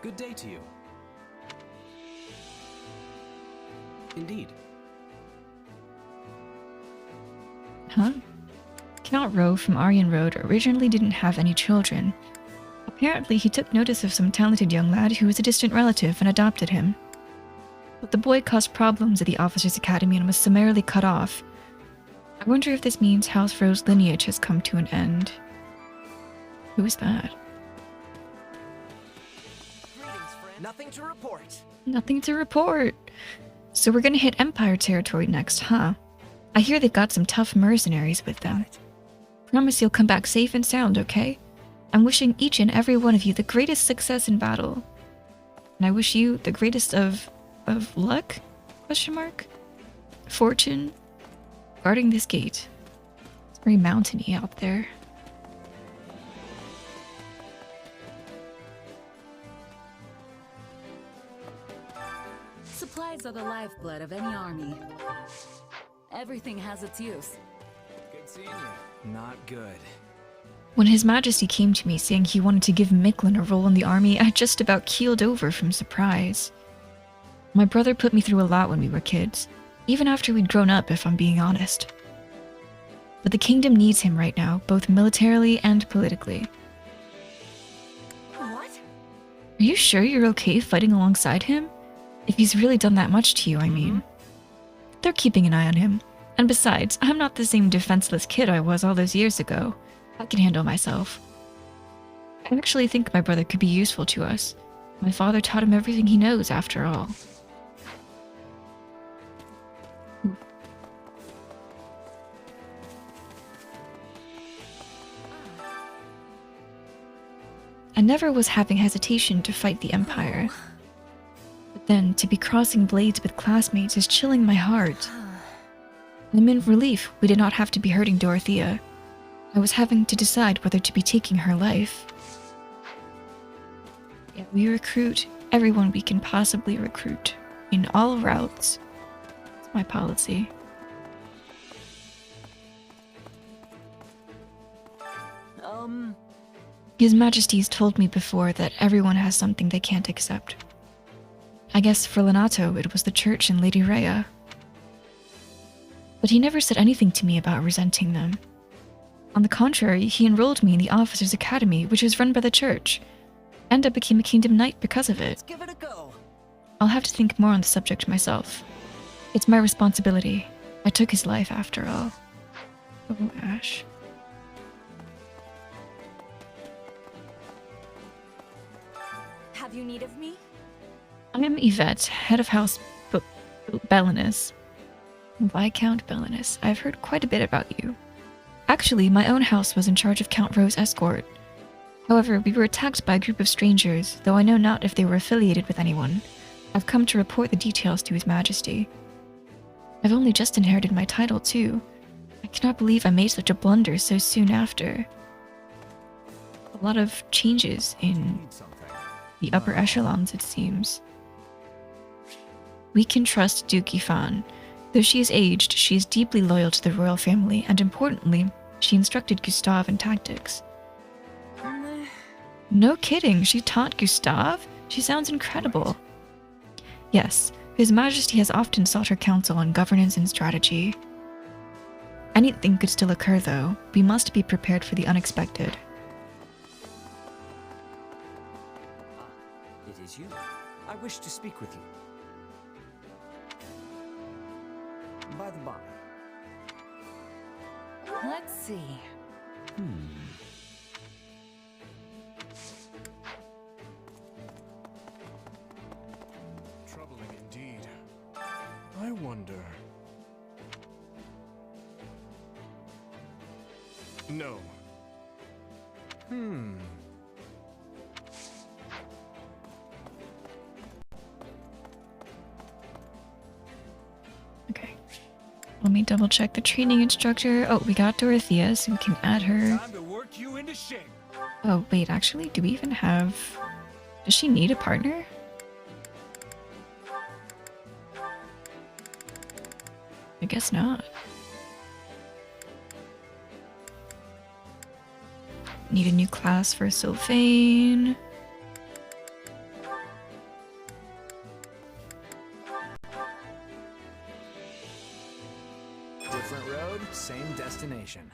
Good day to you. Indeed. Huh? Count Rowe from Aryan Road originally didn't have any children. Apparently, he took notice of some talented young lad who was a distant relative and adopted him. But the boy caused problems at the Officers' Academy and was summarily cut off. I wonder if this means House Rowe's lineage has come to an end. Who is that? Nothing to report. Nothing to report. So we're gonna hit Empire territory next, huh? I hear they've got some tough mercenaries with them. Promise you'll come back safe and sound, okay? I'm wishing each and every one of you the greatest success in battle. And I wish you the greatest of luck? Question mark? Fortune? Guarding this gate. It's very mountainy out there. Supplies are the lifeblood of any army. Everything has its use. Good seeing you. Not good. When His Majesty came to me saying he wanted to give Miklon a role in the army, I just about keeled over from surprise. My brother put me through a lot when we were kids, even after we'd grown up, if I'm being honest. But the kingdom needs him right now, both militarily and politically. What? Are you sure you're okay fighting alongside him? If he's really done that much to you, I mean. They're keeping an eye on him. And besides, I'm not the same defenseless kid I was all those years ago. I can handle myself. I actually think my brother could be useful to us. My father taught him everything he knows, after all. I never was having hesitation to fight the Empire. But then, to be crossing blades with classmates is chilling my heart. I'm in relief we did not have to be hurting Dorothea. I was having to decide whether to be taking her life. Yeah, we recruit everyone we can possibly recruit, in all routes. It's my policy. His Majesty's told me before that everyone has something they can't accept. I guess for Lenato it was the church and Lady Rhea. But he never said anything to me about resenting them. On the contrary, he enrolled me in the Officers' Academy, which is run by the church, and I became a Kingdom Knight because of it. Let's give it a go. I'll have to think more on the subject myself. It's my responsibility. I took his life after all. Oh, Ash. Have you need of me? I am Yvette, head of House Belinus. Viscount Belinus. I've heard quite a bit about you. Actually, my own house was in charge of Count Rowe's escort. However, we were attacked by a group of strangers, though I know not if they were affiliated with anyone. I've come to report the details to His Majesty. I've only just inherited my title, too. I cannot believe I made such a blunder so soon after. A lot of changes in the upper echelons, it seems. We can trust Duke Ifan. Though she is aged, she is deeply loyal to the royal family, and importantly, she instructed Gustave in tactics. No kidding, she taught Gustave? She sounds incredible. Yes, His Majesty has often sought her counsel on governance and strategy. Anything could still occur, though. We must be prepared for the unexpected. It is you. I wish to speak with you. By the by. Let's see. Troubling indeed. I wonder. No. Okay. Let me double check the training instructor. Oh, we got Dorothea, so we can add her. Time to work you into shape. Oh, wait, actually, do we even have... Does she need a partner? I guess not. Need a new class for Sylvain. Different road, same destination.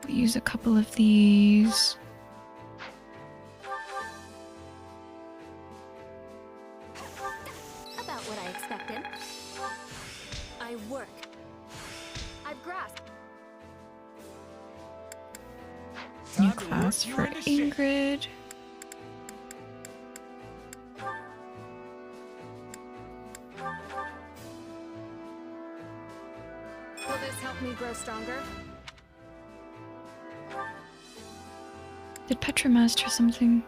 We use a couple of these. About what I expected. I work. I've grasped. New class for Ingrid. Will this help me grow stronger? Did Petra master something?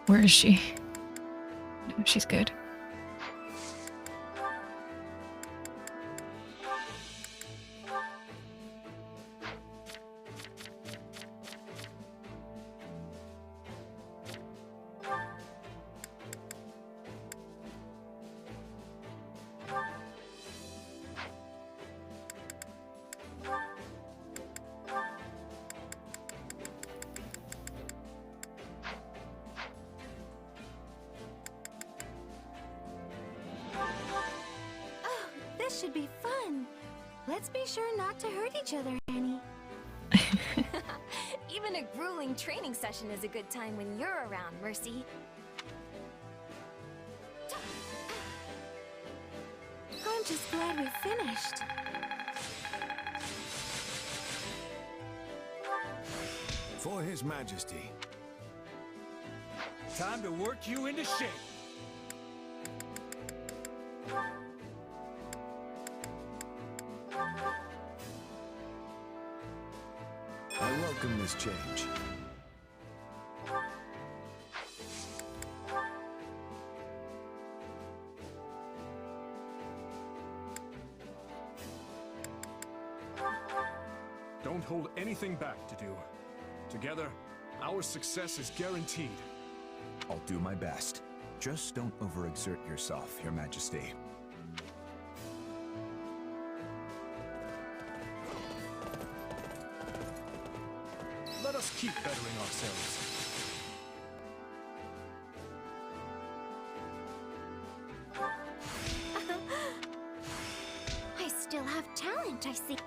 Where is she? No, she's good. This should be fun. Let's be sure not to hurt each other, Annie. Even a grueling training session is a good time when you're around, Mercy. I'm just glad we finished. For His Majesty. Time to work you into shape. I welcome this change. Don't hold anything back to do. Together, our success is guaranteed. I'll do my best. Just don't overexert yourself, Your Majesty. Let us keep bettering ourselves. I still have talent, I see.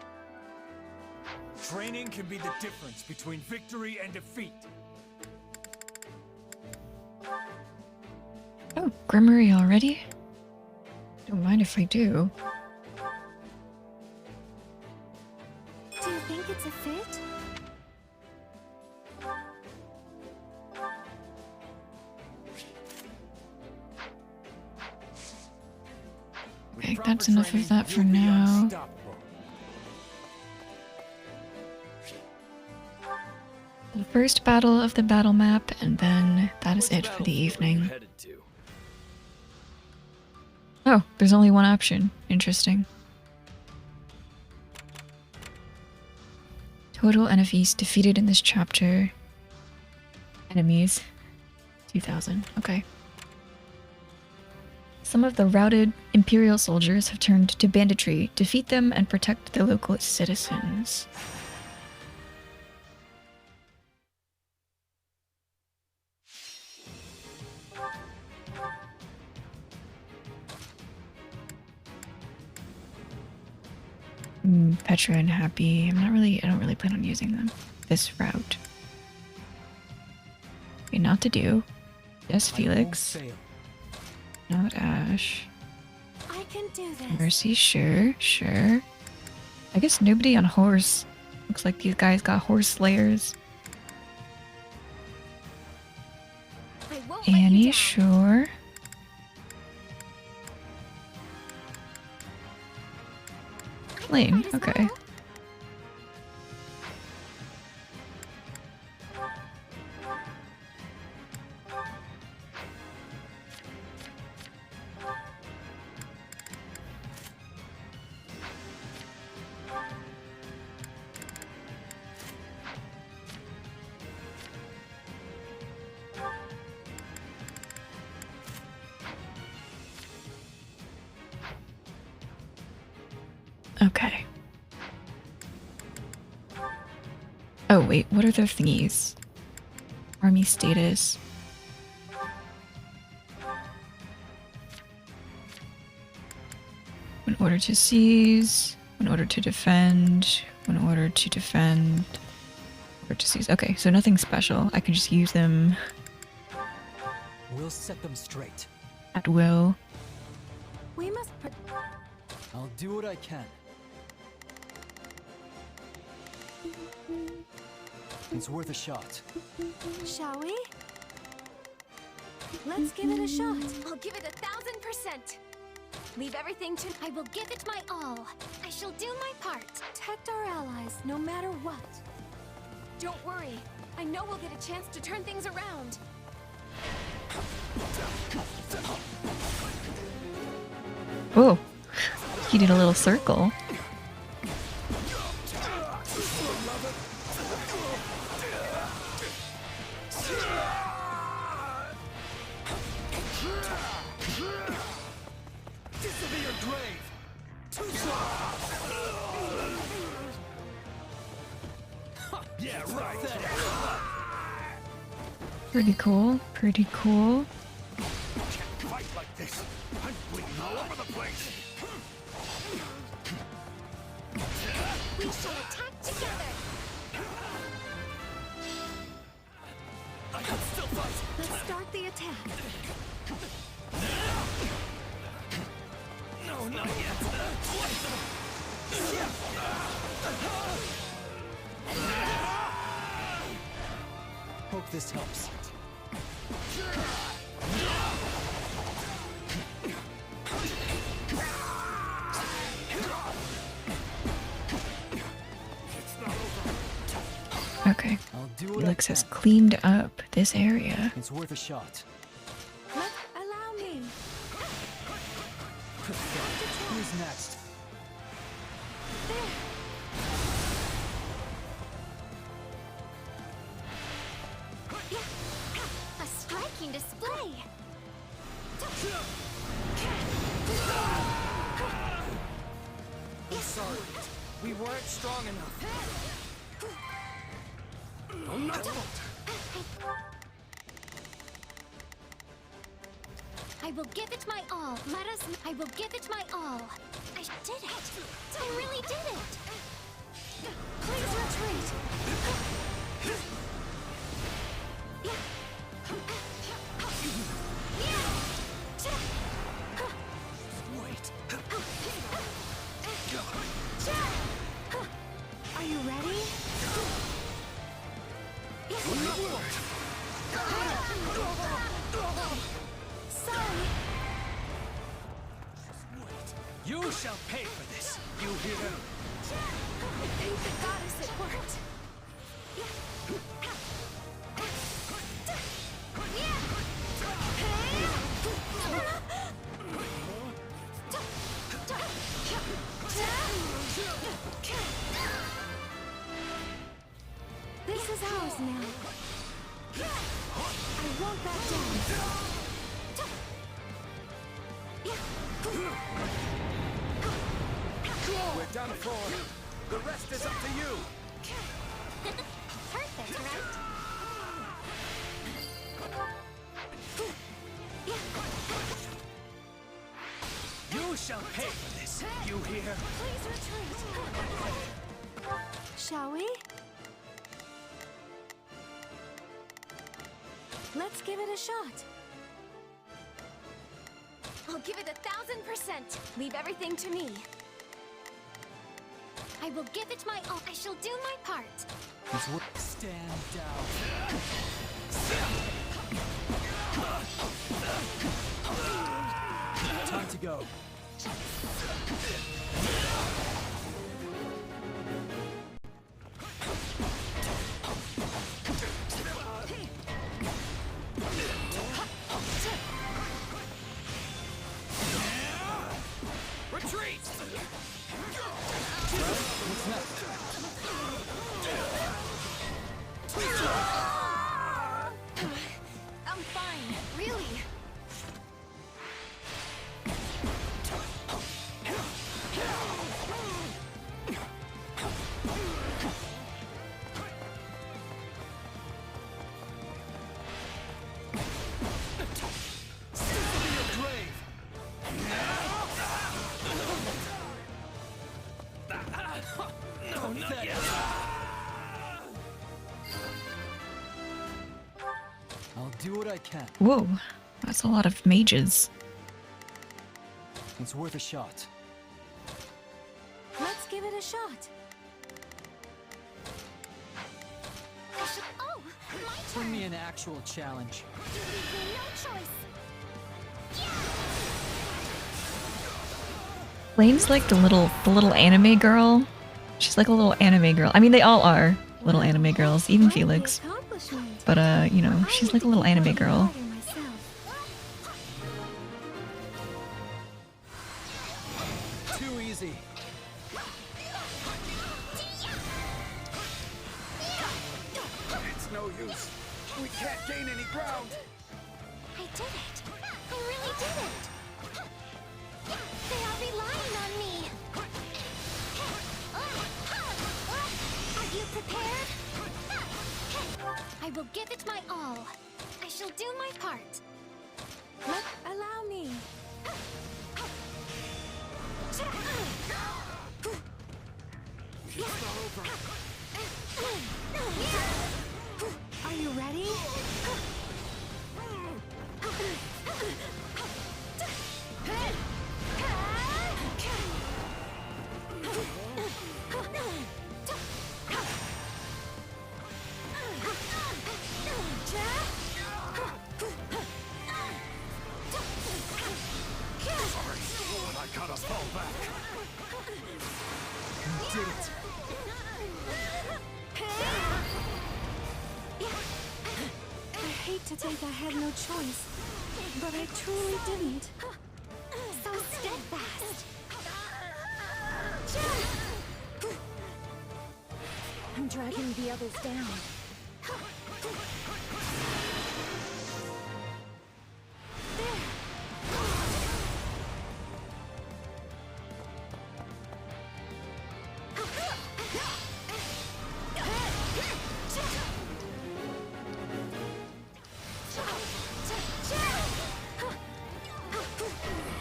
Training can be the difference between victory and defeat. Oh, Grimory already? Don't mind if I do. Do you think it's a fit? Okay, that's enough of that for now. The first battle of the battle map, and then that is it for the evening. Oh, there's only one option. Interesting. Total NFEs defeated in this chapter. Enemies. 2,000. Okay. Some of the routed Imperial soldiers have turned to banditry. Defeat them and protect the local citizens. Petra and Happy. I don't really plan on using them. This route. Okay, not to do. Yes, Felix. Not Ash. I can do this. Mercy, sure. I guess nobody on horse. Looks like these guys got horse slayers. Annie, sure. Lane, okay. Okay. Oh, wait, what are their thingies? Army status. When order to seize, when order to defend, when order to defend, order to seize. Okay, so nothing special. I can just use them. We'll set them straight. At will. We must I'll do what I can. It's worth a shot. Shall we? Let's give it a shot. I'll give it 1,000%. Leave everything to... I will give it my all. I shall do my part. Protect our allies, no matter what. Don't worry. I know we'll get a chance to turn things around. Oh, he did a little circle. Pretty cool, pretty cool. Fight like this. I'm bleeding all over the place. We shall attack together. I can still fight. Let's start the attack. No, not yet. Hope this helps. Okay. Felix has cleaned up this area. It's worth a shot. Allow me. Who's next? A striking display. I'm sorry. We weren't strong enough. Oh, no. I will give it my all. I will give it my all. I did it. I really did it. Please retreat. Wait. Are you ready? Sorry. You shall pay for this, you hear? Thank the goddess it worked. This is ours now. I won't back down. We're done for. The rest is up to you. Perfect, right? You shall pay for this, you hear? Please retreat. Shall we? Let's give it a shot. I'll give it 1,000%. Leave everything to me. I will give it my all. I shall do my part. Stand down. Time to go. Retreat! Well, what's next? I'm fine, really. I'll do what I can. Whoa, that's a lot of mages. It's worth a shot. Let's give it a shot. Oh, my turn. Bring me an actual challenge. No choice. Lane's like the little anime girl. She's like a little anime girl. I mean, they all are little anime girls, even Felix. But you know, she's like a little anime girl. Too easy. It's no use. We can't gain any ground. I did it. I really did it. They are relying on me. Are you prepared? I will give it my all. I shall do my part. Allow me. Are you ready? I gotta fall back. You did it. I hate to think I had no choice, but I truly didn't. So steadfast. I'm dragging the others down.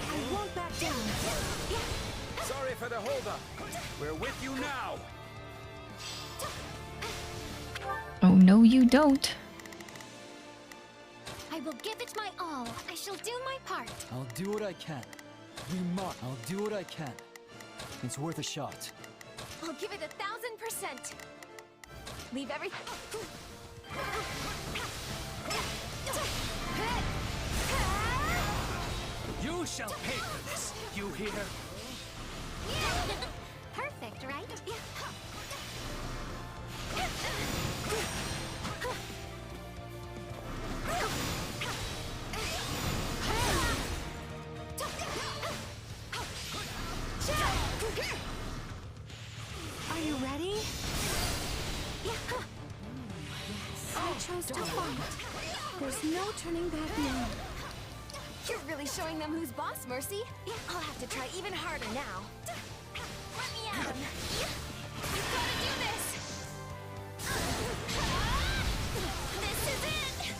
I won't back down. Sorry for the holdup. We're with you now. Oh no, you don't. I will give it my all. I shall do my part. I'll do what I can. I'll do what I can. It's worth a shot. I'll give it 1,000%. Leave everything. You shall pay for this, you hear? Perfect, right? Are you ready? I chose to fight. There's no turning back now. You're really showing them who's boss, Mercy. I'll have to try even harder now. Let me at him. We've got to do this. This is it.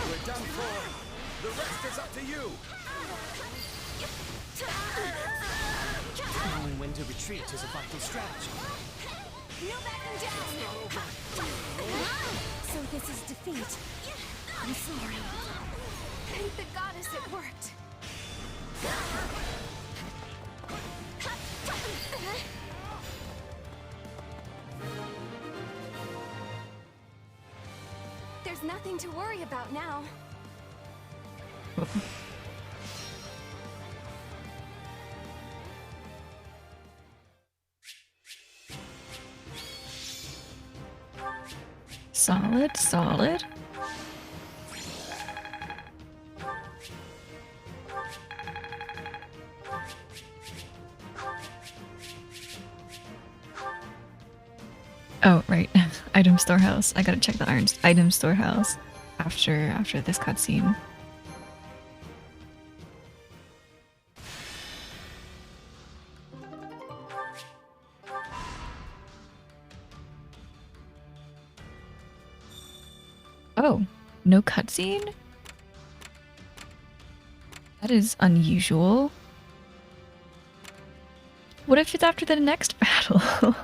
We're done for. The rest is up to you. Knowing when to retreat is a vital strategy. No backing down. So this is defeat. I'm sorry. Thank the goddess it worked. There's nothing to worry about now. Solid, solid. Oh, right. Item storehouse. I gotta check the item storehouse after this cutscene. Oh, no cutscene? That is unusual. What if it's after the next battle?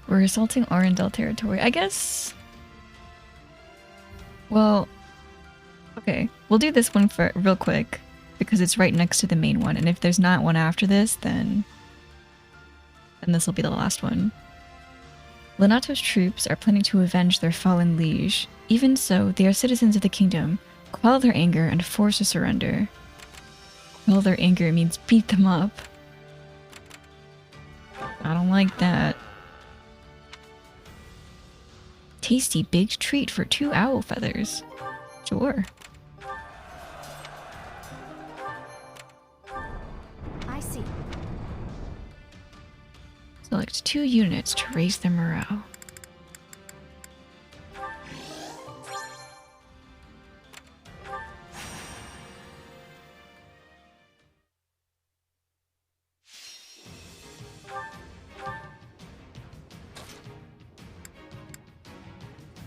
We're assaulting Arendelle territory. I guess... Well... Okay, we'll do this one for real quick, because it's right next to the main one, and if there's not one after this, then this will be the last one. Lonato's troops are planning to avenge their fallen liege. Even so, they are citizens of the kingdom. Quell their anger and force a surrender. Quell their anger means beat them up. I don't like that. Tasty baked treat for 2 owl feathers. Sure. I see. Select 2 units to raise their morale.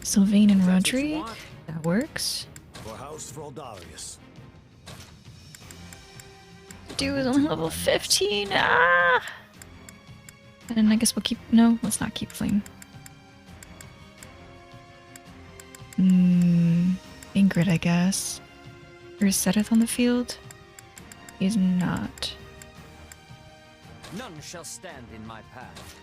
Sylvain and Rodri, that works. For House Fraldarius. Dude is only level 15. Ah! And I guess we'll keep. No, let's not keep Fling. Ingrid, I guess. Or is Sedith on the field? He is not. None shall stand in my path.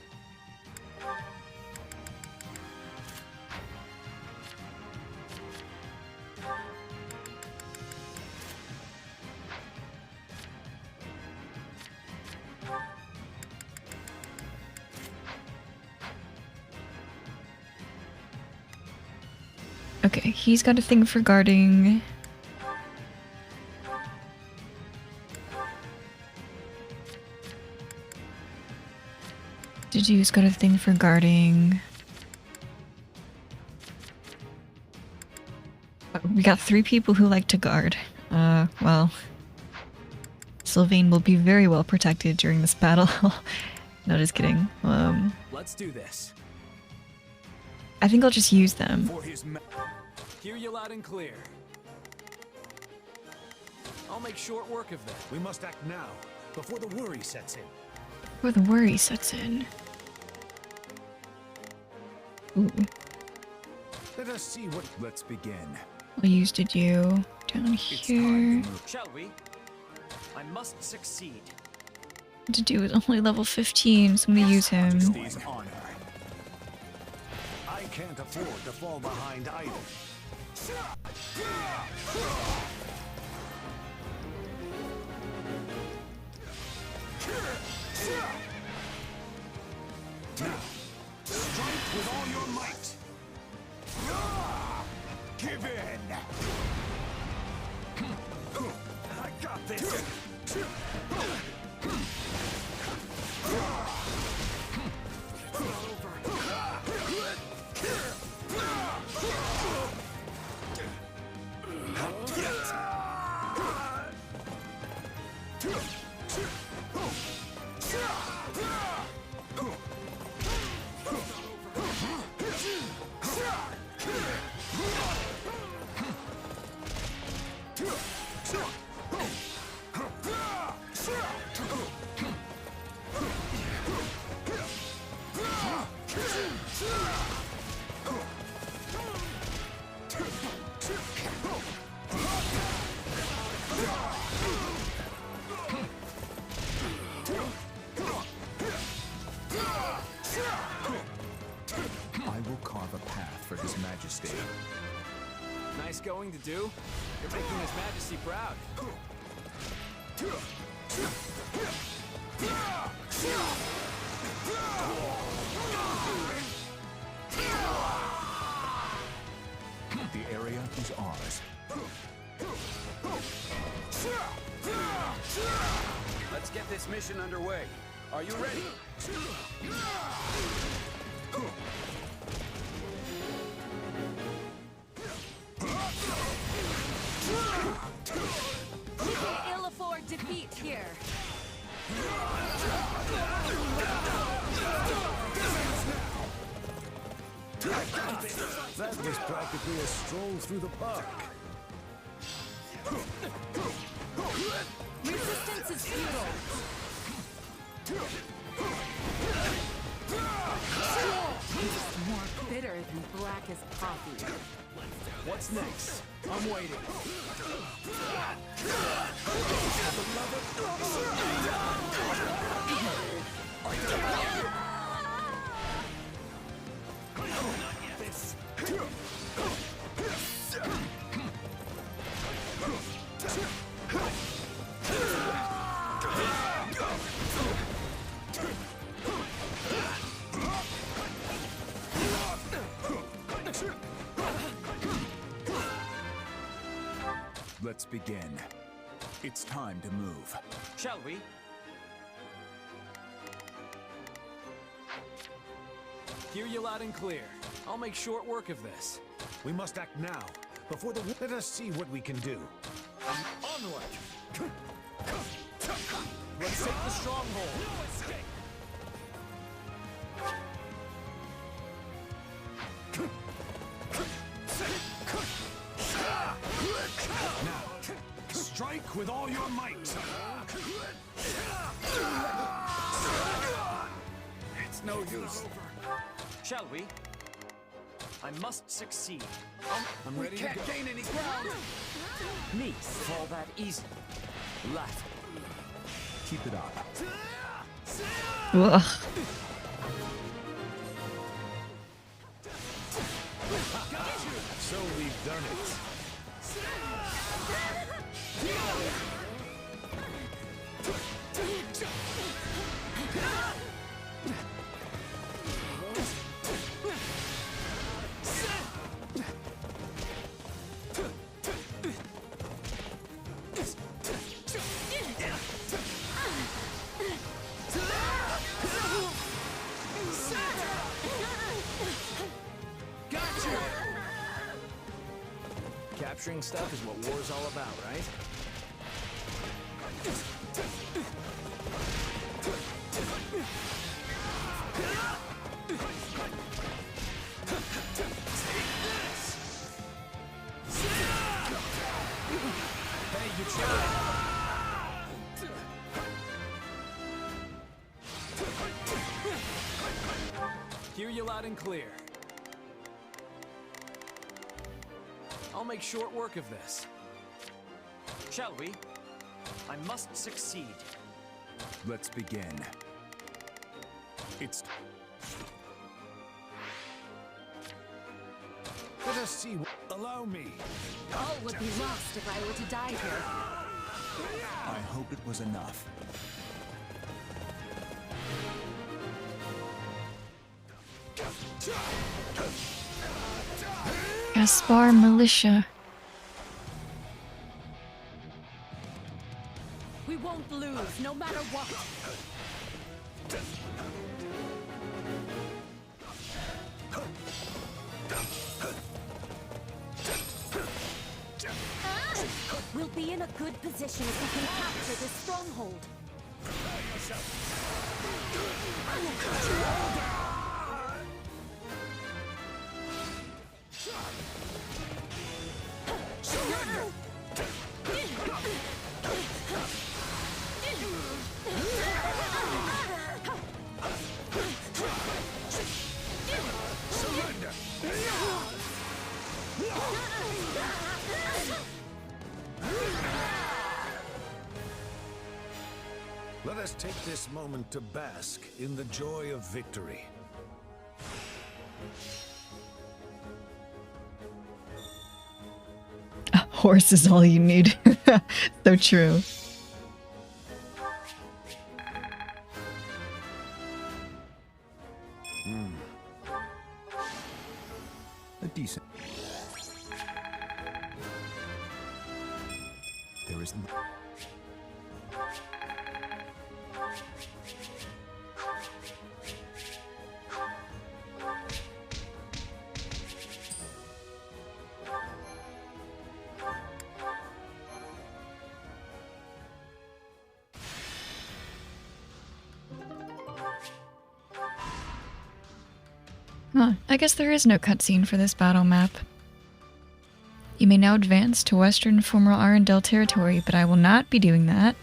Okay, he's got a thing for guarding. Dedu's got a thing for guarding. We got 3 people who like to guard. Well, Sylvain will be very well protected during this battle. No, just kidding. Let's do this. I think I'll just use them. For his Hear you loud and clear. I'll make short work of that. We must act now, before the worry sets in. Before the worry sets in. Ooh. Let us see what. Let's begin. I'll use to do down here. Shall we? I must succeed. To do is only level 15, so I'm gonna use him. Majesty's honor. I can't afford to fall behind either. Now, strike with all your might. Give in. I got this. Nice going to do. You're making His Majesty proud. The area is ours. Let's get this mission underway. Are you ready? We ill afford defeat here. That was practically a stroll through the park. Resistance is futile. It's more bitter than black as coffee. What's next? I'm waiting. Let's begin. It's time to move. Shall we? Hear you loud and clear. I'll make short work of this. We must act now, before the... Let us see what we can do. Onward! Let's take the stronghold. Now, strike with all your might. It's no use. Shall we? I must succeed. I'm ready to go. gain any ground. Me fall that easy. Left. Keep it up. Ugh. So we've done it. Capturing stuff is what war's all about, right? Hey, you tried. Hear you loud and clear. I'll make short work of this. Shall we? I must succeed. Let's begin. It's... Let us see. Allow me. All would be lost if I were to die here. I hope it was enough. Gaspar Militia. We won't lose, no matter what. We'll be in a good position if we can capture this stronghold. Let us take this moment to bask in the joy of victory. A horse is all you need. So true. A decent. There isn't. Huh, I guess there is no cutscene for this battle map. You may now advance to western former Arendelle territory, but I will not be doing that,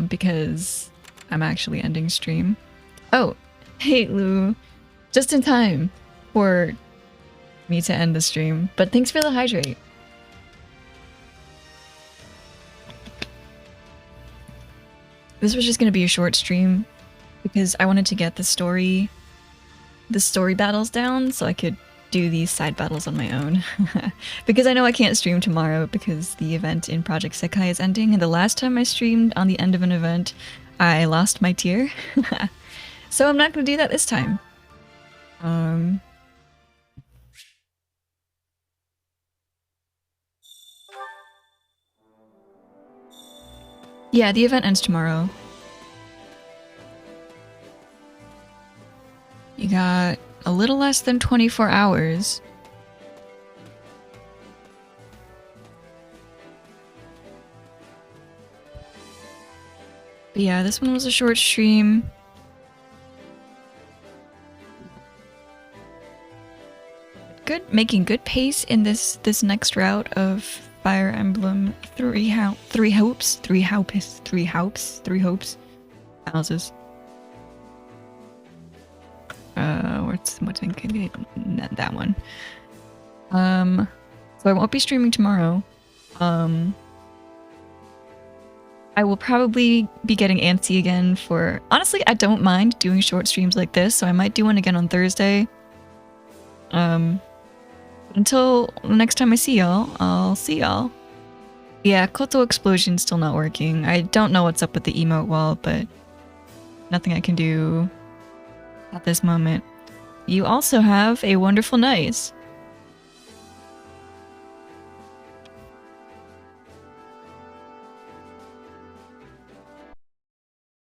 because I'm actually ending stream. Oh, hey Lou, just in time for me to end the stream, but thanks for the hydrate. This was just going to be a short stream, because I wanted to get the story battles down so I could do these side battles on my own. Because I know I can't stream tomorrow because the event in Project Sekai is ending, and the last time I streamed on the end of an event, I lost my tier. So I'm not going to do that this time. Yeah, the event ends tomorrow. You got a little less than 24 hours. But yeah, this one was a short stream. Good, making good pace in this next route of Fire Emblem three hopes houses. What's in that one? So I won't be streaming tomorrow. I will probably be getting antsy again for... Honestly, I don't mind doing short streams like this, so I might do one again on Thursday. But until next time I see y'all, I'll see y'all. Yeah, Koto Explosion's still not working. I don't know what's up with the emote wall, but nothing I can do at this moment. You also have a wonderful night.